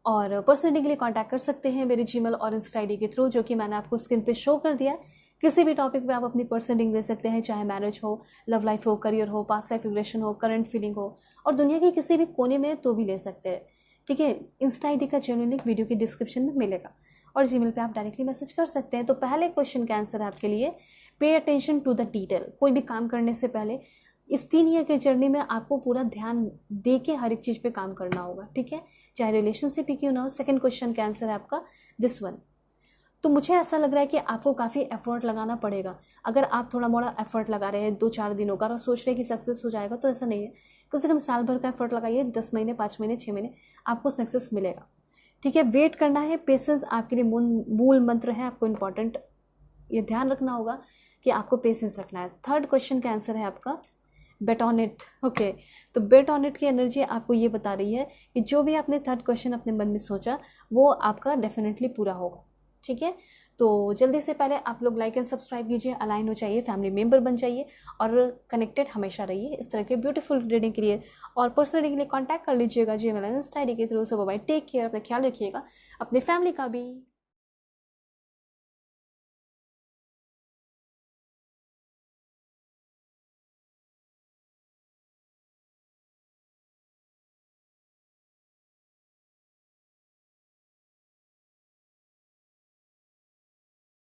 और पर्सनली के लिए कॉन्टैक्ट कर सकते हैं मेरे जीमेल और इंस्टा आईडी के थ्रू, जो कि मैंने आपको स्क्रीन पे शो कर दिया है। किसी भी टॉपिक पे आप अपनी पर्सनल रीडिंग ले सकते हैं, चाहे मैरिज हो, लव लाइफ हो, करियर हो, पास्ट लाइफ रिलेशन हो, करंट फीलिंग हो, और दुनिया के किसी भी कोने में तो भी ले सकते हैं, ठीक है। इंस्टा आईडी का जेन्युइन लिंक वीडियो के डिस्क्रिप्शन में मिलेगा और जीमेल पे आप डायरेक्टली मैसेज कर सकते हैं। तो पहले क्वेश्चन का आंसर है आपके लिए, pay attention to the detail. कोई भी काम करने से पहले इस 3 ईयर की जर्नी में आपको पूरा ध्यान दे के हर एक चीज़ पे काम करना होगा, ठीक है, चाहे रिलेशनशिप ही क्यों ना हो। सेकंड क्वेश्चन का आंसर है आपका दिस वन। तो मुझे ऐसा लग रहा है कि आपको काफ़ी एफर्ट लगाना पड़ेगा। अगर आप थोड़ा मोड़ा एफर्ट लगा रहे हैं 2-4 दिनों का और सोच रहे हैं कि सक्सेस हो जाएगा, तो ऐसा नहीं है। कम से कम साल भर का एफर्ट लगाइए, 10 महीने, 5 महीने, 6 महीने, आपको सक्सेस मिलेगा, ठीक है। वेट करना है, पेशेंस आपके लिए मूल मंत्र है। आपको इंपॉर्टेंट ये ध्यान रखना होगा कि आपको पेशेंस रखना है। थर्ड क्वेश्चन का आंसर है आपका बेट ऑन इट, ओके। तो बेट ऑन इट की एनर्जी आपको ये बता रही है कि जो भी आपने थर्ड क्वेश्चन अपने मन में सोचा वो आपका डेफिनेटली पूरा होगा, ठीक है। तो जल्दी से पहले आप लोग लाइक एंड सब्सक्राइब कीजिए, अलाइन हो जाइए, फैमिली मेंबर बन जाइए और कनेक्टेड हमेशा रहिए इस तरह के ब्यूटीफुल रीडिंग के लिए। और पर्सनल रीडिंग के लिए कांटेक्ट कर लीजिएगा जीमेल एंड इंस्टा आईडी के through. So bye, take care, अपना ख्याल रखिएगा, अपने फैमिली का भी।